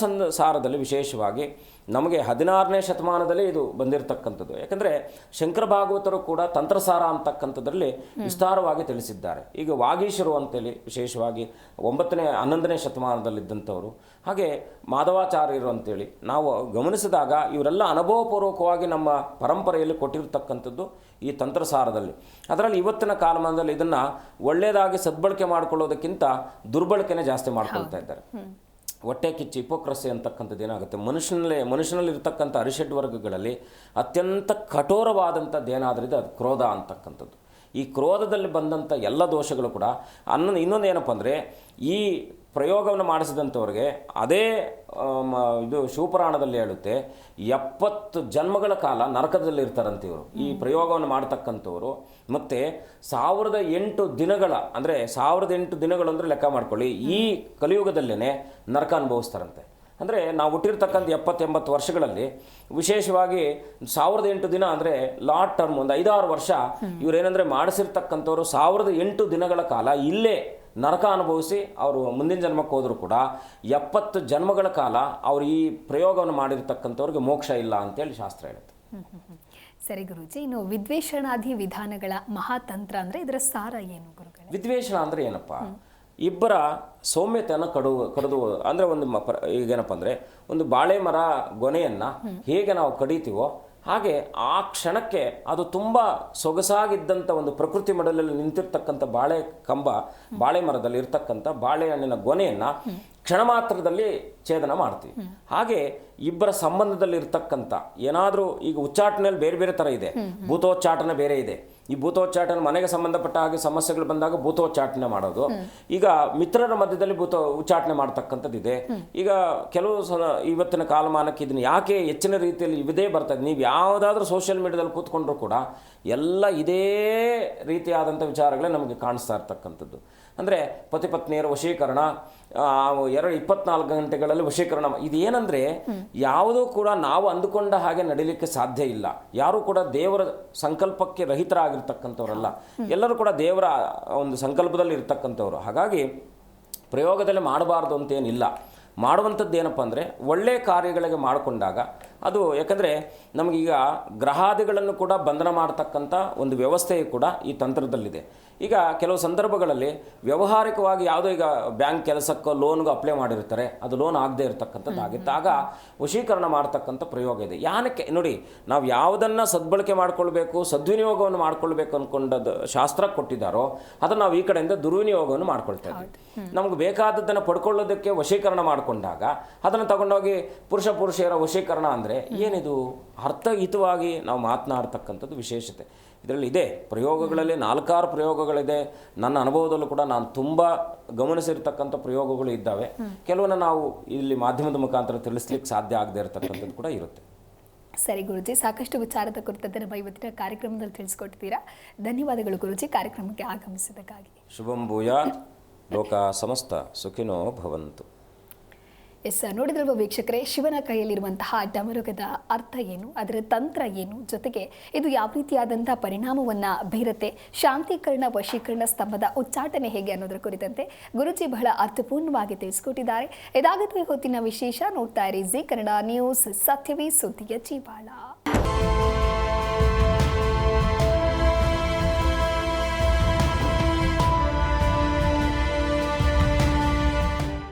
ಸಾರದಲ್ಲಿ ವಿಶೇಷವಾಗಿ ನಮಗೆ 16ನೇ ಶತಮಾನದಲ್ಲಿ ಇದು ಬಂದಿರತಕ್ಕಂಥದ್ದು. ಯಾಕಂದರೆ ಶಂಕರ ಭಾಗವತರು ಕೂಡ ತಂತ್ರಸಾರ ಅಂತಕ್ಕಂಥದ್ರಲ್ಲಿ ವಿಸ್ತಾರವಾಗಿ ತಿಳಿಸಿದ್ದಾರೆ. ಈಗ ವಾಗೀಶರು ಅಂತೇಳಿ ವಿಶೇಷವಾಗಿ 11ನೇ ಶತಮಾನದಲ್ಲಿದ್ದಂಥವರು, ಹಾಗೆ ಮಾಧವಾಚಾರ್ಯರು ಅಂತೇಳಿ ನಾವು ಗಮನಿಸಿದಾಗ ಇವರೆಲ್ಲ ಅನುಭವಪೂರ್ವಕವಾಗಿ ನಮ್ಮ ಪರಂಪರೆಯಲ್ಲಿ ಕೊಟ್ಟಿರ್ತಕ್ಕಂಥದ್ದು ಈ ತಂತ್ರಸಾರದಲ್ಲಿ. ಅದರಲ್ಲಿ ಇವತ್ತಿನ ಕಾಲಮಾನದಲ್ಲಿ ಇದನ್ನು ಒಳ್ಳೆಯದಾಗಿ ಸದ್ಬಳಕೆ ಮಾಡ್ಕೊಳ್ಳೋದಕ್ಕಿಂತ ದುರ್ಬಳಕೆನೇ ಜಾಸ್ತಿ ಮಾಡ್ಕೊಳ್ತಾ ಇದ್ದಾರೆ. ಹೊಟ್ಟೆ ಕಿಚ್ಚು ಹಿಪೋಕ್ರಸಿ ಅಂತಕ್ಕಂಥದ್ದು ಏನಾಗುತ್ತೆ, ಮನುಷ್ಯನಲ್ಲಿರ್ತಕ್ಕಂಥ ಅರಿಷಡ್ ವರ್ಗಗಳಲ್ಲಿ ಅತ್ಯಂತ ಕಠೋರವಾದಂಥದ್ದು ಏನಾದರೂ ಇದೆ ಅದು ಕ್ರೋಧ ಅಂತಕ್ಕಂಥದ್ದು. ಈ ಕ್ರೋಧದಲ್ಲಿ ಬಂದಂಥ ಎಲ್ಲ ದೋಷಗಳು ಕೂಡ ಇನ್ನೊಂದು ಏನಪ್ಪ ಅಂದರೆ, ಈ ಪ್ರಯೋಗವನ್ನು ಮಾಡಿಸಿದಂಥವ್ರಿಗೆ ಅದೇ ಇದು ಶಿವಪುರಾಣದಲ್ಲಿ ಹೇಳುತ್ತೆ 70 ಜನ್ಮಗಳ ಕಾಲ ನರಕದಲ್ಲಿ ಇರ್ತಾರಂತೆ ಇವರು, ಈ ಪ್ರಯೋಗವನ್ನು ಮಾಡ್ತಕ್ಕಂಥವ್ರು. ಮತ್ತು 1008 ದಿನಗಳ ಅಂದರೆ 1008 ದಿನಗಳು ಅಂದರೆ ಲೆಕ್ಕ ಮಾಡ್ಕೊಳ್ಳಿ, ಈ ಕಲಿಯುಗದಲ್ಲೇ ನರಕ ಅನುಭವಿಸ್ತಾರಂತೆ. ಅಂದರೆ ನಾವು ಹುಟ್ಟಿರ್ತಕ್ಕಂಥ 70-80 ವರ್ಷಗಳಲ್ಲಿ ವಿಶೇಷವಾಗಿ 1008 ದಿನ ಅಂದರೆ ಲಾಟ್ ಟರ್ಮ್, ಒಂದು 5-6 ವರ್ಷ ಇವರೇನೆಂದರೆ ಮಾಡಿಸಿರ್ತಕ್ಕಂಥವ್ರು 1008 ದಿನಗಳ ಕಾಲ ಇಲ್ಲೇ ನರಕ ಅನುಭವಿಸಿ ಅವರು ಮುಂದಿನ ಜನ್ಮಕ್ಕೆ ಹೋದರೂ ಕೂಡ 70 ಜನ್ಮಗಳ ಕಾಲ ಅವರು ಈ ಪ್ರಯೋಗವನ್ನು ಮಾಡಿರ್ತಕ್ಕಂಥವ್ರಿಗೆ ಮೋಕ್ಷ ಇಲ್ಲ ಅಂತೇಳಿ ಶಾಸ್ತ್ರ ಹೇಳುತ್ತೆ. ಸರಿ ಗುರುಜಿ, ಇನ್ನು ವಿದ್ವೇಷಣಾದಿ ವಿಧಾನಗಳ ಮಹಾತಂತ್ರ ಅಂದರೆ ಇದರ ಸಾರ ಏನು ಗುರುಗಳೇ? ವಿದ್ವೇಷಣ ಅಂದರೆ ಏನಪ್ಪ, ಇಬ್ಬರ ಸೌಮ್ಯತೆಯನ್ನು ಕಡಿದು ಅಂದರೆ ಈಗೇನಪ್ಪ ಅಂದರೆ, ಒಂದು ಬಾಳೆ ಮರ ಗೊನೆಯನ್ನು ಹೇಗೆ ನಾವು ಕಡಿತೀವೋ ಹಾಗೆ ಆ ಕ್ಷಣಕ್ಕೆ ಅದು ತುಂಬ ಸೊಗಸಾಗಿದ್ದಂಥ ಒಂದು ಪ್ರಕೃತಿ ಮಡಲಲ್ಲಿ ನಿಂತಿರ್ತಕ್ಕಂಥ ಬಾಳೆ ಮರದಲ್ಲಿ ಇರ್ತಕ್ಕಂಥ ಬಾಳೆಹಣ್ಣಿನ ಗೊನೆಯನ್ನು ಕ್ಷಣ ಮಾತ್ರದಲ್ಲಿ ಛೇದನ ಮಾಡ್ತೀವಿ. ಹಾಗೆ ಇಬ್ಬರ ಸಂಬಂಧದಲ್ಲಿ ಇರ್ತಕ್ಕಂಥ ಏನಾದರೂ, ಈಗ ಉಚ್ಚಾಟನೆಯಲ್ಲಿ ಬೇರೆ ಬೇರೆ ಥರ ಇದೆ, ಭೂತೋಚ್ಚಾಟನೆ ಬೇರೆ ಇದೆ. ಈ ಭೂತೋಚ್ಚಾಟನೆ ಮನೆಗೆ ಸಂಬಂಧಪಟ್ಟ ಹಾಗೆ ಸಮಸ್ಯೆಗಳು ಬಂದಾಗ ಭೂತೋಚ್ಚಾಟನೆ ಮಾಡೋದು. ಈಗ ಮಿತ್ರರ ಮಧ್ಯದಲ್ಲಿ ಉಚ್ಚಾಟನೆ ಮಾಡ್ತಕ್ಕಂಥದ್ದು ಇದೆ. ಈಗ ಕೆಲವು ಇವತ್ತಿನ ಕಾಲಮಾನಕ್ಕೆ ಇದನ್ನು ಯಾಕೆ ಹೆಚ್ಚಿನ ರೀತಿಯಲ್ಲಿ ಇದೇ ಬರ್ತದೆ, ನೀವು ಯಾವುದಾದ್ರೂ ಸೋಷಿಯಲ್ ಮೀಡಿಯಾದಲ್ಲಿ ಕೂತ್ಕೊಂಡ್ರೂ ಕೂಡ ಎಲ್ಲ ಇದೇ ರೀತಿಯಾದಂಥ ವಿಚಾರಗಳೇ ನಮಗೆ ಕಾಣಿಸ್ತಾ ಇರ್ತಕ್ಕಂಥದ್ದು. ಅಂದರೆ ಪತಿ ಪತ್ನಿಯರ ವಶೀಕರಣ, 24 ಗಂಟೆಗಳಲ್ಲಿ ವಶೀಕರಣ. ಇದೇನೆಂದರೆ ಯಾವುದೂ ಕೂಡ ನಾವು ಅಂದುಕೊಂಡ ಹಾಗೆ ನಡೀಲಿಕ್ಕೆ ಸಾಧ್ಯ ಇಲ್ಲ. ಯಾರೂ ಕೂಡ ದೇವರ ಸಂಕಲ್ಪಕ್ಕೆ ರಹಿತರಾಗಿರ್ತಕ್ಕಂಥವರಲ್ಲ, ಎಲ್ಲರೂ ಕೂಡ ದೇವರ ಒಂದು ಸಂಕಲ್ಪದಲ್ಲಿ ಇರ್ತಕ್ಕಂಥವ್ರು. ಹಾಗಾಗಿ ಪ್ರಯೋಗದಲ್ಲಿ ಮಾಡಬಾರ್ದು ಅಂತೇನಿಲ್ಲ. ಮಾಡುವಂಥದ್ದು ಏನಪ್ಪ ಅಂದರೆ, ಒಳ್ಳೆಯ ಕಾರ್ಯಗಳಿಗೆ ಮಾಡಿಕೊಂಡಾಗ ಅದು, ಯಾಕಂದರೆ ನಮಗೀಗ ಗ್ರಹಾದಿಗಳನ್ನು ಕೂಡ ಬಂಧನ ಮಾಡ್ತಕ್ಕಂಥ ಒಂದು ವ್ಯವಸ್ಥೆಯು ಕೂಡ ಈ ತಂತ್ರದಲ್ಲಿದೆ. ಈಗ ಕೆಲವು ಸಂದರ್ಭಗಳಲ್ಲಿ ವ್ಯಾವಹಾರಿಕವಾಗಿ ಯಾವುದೋ ಈಗ ಬ್ಯಾಂಕ್ ಕೆಲಸಕ್ಕೋ ಲೋನ್ಗೂ ಅಪ್ಲೈ ಮಾಡಿರ್ತಾರೆ, ಅದು ಲೋನ್ ಆಗದೆ ಇರತಕ್ಕಂಥದ್ದು ಆಗಿತ್ತು, ಆಗ ವಶೀಕರಣ ಮಾಡ್ತಕ್ಕಂಥ ಪ್ರಯೋಗ ಇದೆ. ಯಾನಕ್ಕೆ ನೋಡಿ, ನಾವು ಯಾವುದನ್ನು ಸದ್ಬಳಕೆ ಮಾಡ್ಕೊಳ್ಬೇಕು, ಸದ್ವಿನಿಯೋಗವನ್ನು ಮಾಡ್ಕೊಳ್ಬೇಕು ಅಂದ್ಕೊಂಡದ್ದು ಶಾಸ್ತ್ರ ಕೊಟ್ಟಿದ್ದಾರೋ ಅದನ್ನು ನಾವು ಈ ಕಡೆಯಿಂದ ದುರ್ವಿನಿಯೋಗವನ್ನು ಮಾಡ್ಕೊಳ್ತಾ ಇದ್ದೀವಿ. ನಮ್ಗೆ ಬೇಕಾದದ್ದನ್ನು ಪಡ್ಕೊಳ್ಳೋದಕ್ಕೆ ವಶೀಕರಣ ಮಾಡಿಕೊಂಡಾಗ ಅದನ್ನು ತಗೊಂಡೋಗಿ ಪುರುಷರ ವಶೀಕರಣ ಅಂದರೆ ಏನಿದು ಅರ್ಥಹಿತವಾಗಿ ನಾವು ಮಾತನಾಡ್ತಕ್ಕಂಥದ್ದು ವಿಶೇಷತೆ ಇದರಲ್ಲಿ ಇದೆ. ಪ್ರಯೋಗಗಳಲ್ಲಿ 4-6 ಪ್ರಯೋಗಗಳಿದೆ. ನನ್ನ ಅನುಭವದಲ್ಲೂ ಕೂಡ ನಾನು ತುಂಬ ಗಮನಿಸಿರ್ತಕ್ಕಂಥ ಪ್ರಯೋಗಗಳು ಇದ್ದಾವೆ. ಕೆಲವನ್ನ ನಾವು ಇಲ್ಲಿ ಮಾಧ್ಯಮದ ಮುಖಾಂತರ ತಿಳಿಸ್ಲಿಕ್ಕೆ ಸಾಧ್ಯ ಆಗದೆ ಇರತಕ್ಕಂಥದ್ದು ಕೂಡ ಇರುತ್ತೆ. ಸರಿ ಗುರುಜಿ, ಸಾಕಷ್ಟು ವಿಚಾರದ ಕುರಿತಂತೆ ನಮ್ಮ ಇವತ್ತಿನ ಕಾರ್ಯಕ್ರಮದಲ್ಲಿ ತಿಳಿಸ್ಕೊಡ್ತೀರಾ. ಧನ್ಯವಾದಗಳು ಗುರುಜಿ, ಕಾರ್ಯಕ್ರಮಕ್ಕೆ ಆಗಮಿಸಿದ್ದಕ್ಕಾಗಿ. ಶುಭಂ ಭೂಯಾತ್, ಲೋಕ ಸಮಸ್ತ ಸುಖಿನೋ ಭವಂತು. ಎಸ್, ನೋಡಿದ್ರಲ್ವ ವೀಕ್ಷಕರೇ, ಶಿವನ ಕೈಯಲ್ಲಿರುವಂತಹ ಡಮರುಗದ ಅರ್ಥ ಏನು, ಅದರ ತಂತ್ರ ಏನು, ಜೊತೆಗೆ ಇದು ಯಾವ ರೀತಿಯಾದಂಥ ಪರಿಣಾಮವನ್ನು ಬೀರುತ್ತೆ, ಶಾಂತೀಕರಣ ವಶೀಕರಣ ಸ್ತಂಭದ ಉಚ್ಚಾಟನೆ ಹೇಗೆ ಅನ್ನೋದರ ಕುರಿತಂತೆ ಗುರುಜಿ ಬಹಳ ಅರ್ಥಪೂರ್ಣವಾಗಿ ತಿಳಿಸ್ಕೊಟ್ಟಿದ್ದಾರೆ. ಇದಾಗುತ್ತೆ ಹೊತ್ತಿನ ವಿಶೇಷ. ನೋಡ್ತಾ ಇರಿ ಜಿ ಕನ್ನಡ ನ್ಯೂಸ್, ಸತ್ಯವೇ ಸುದ್ದಿಯ ಜೀವಾಳ.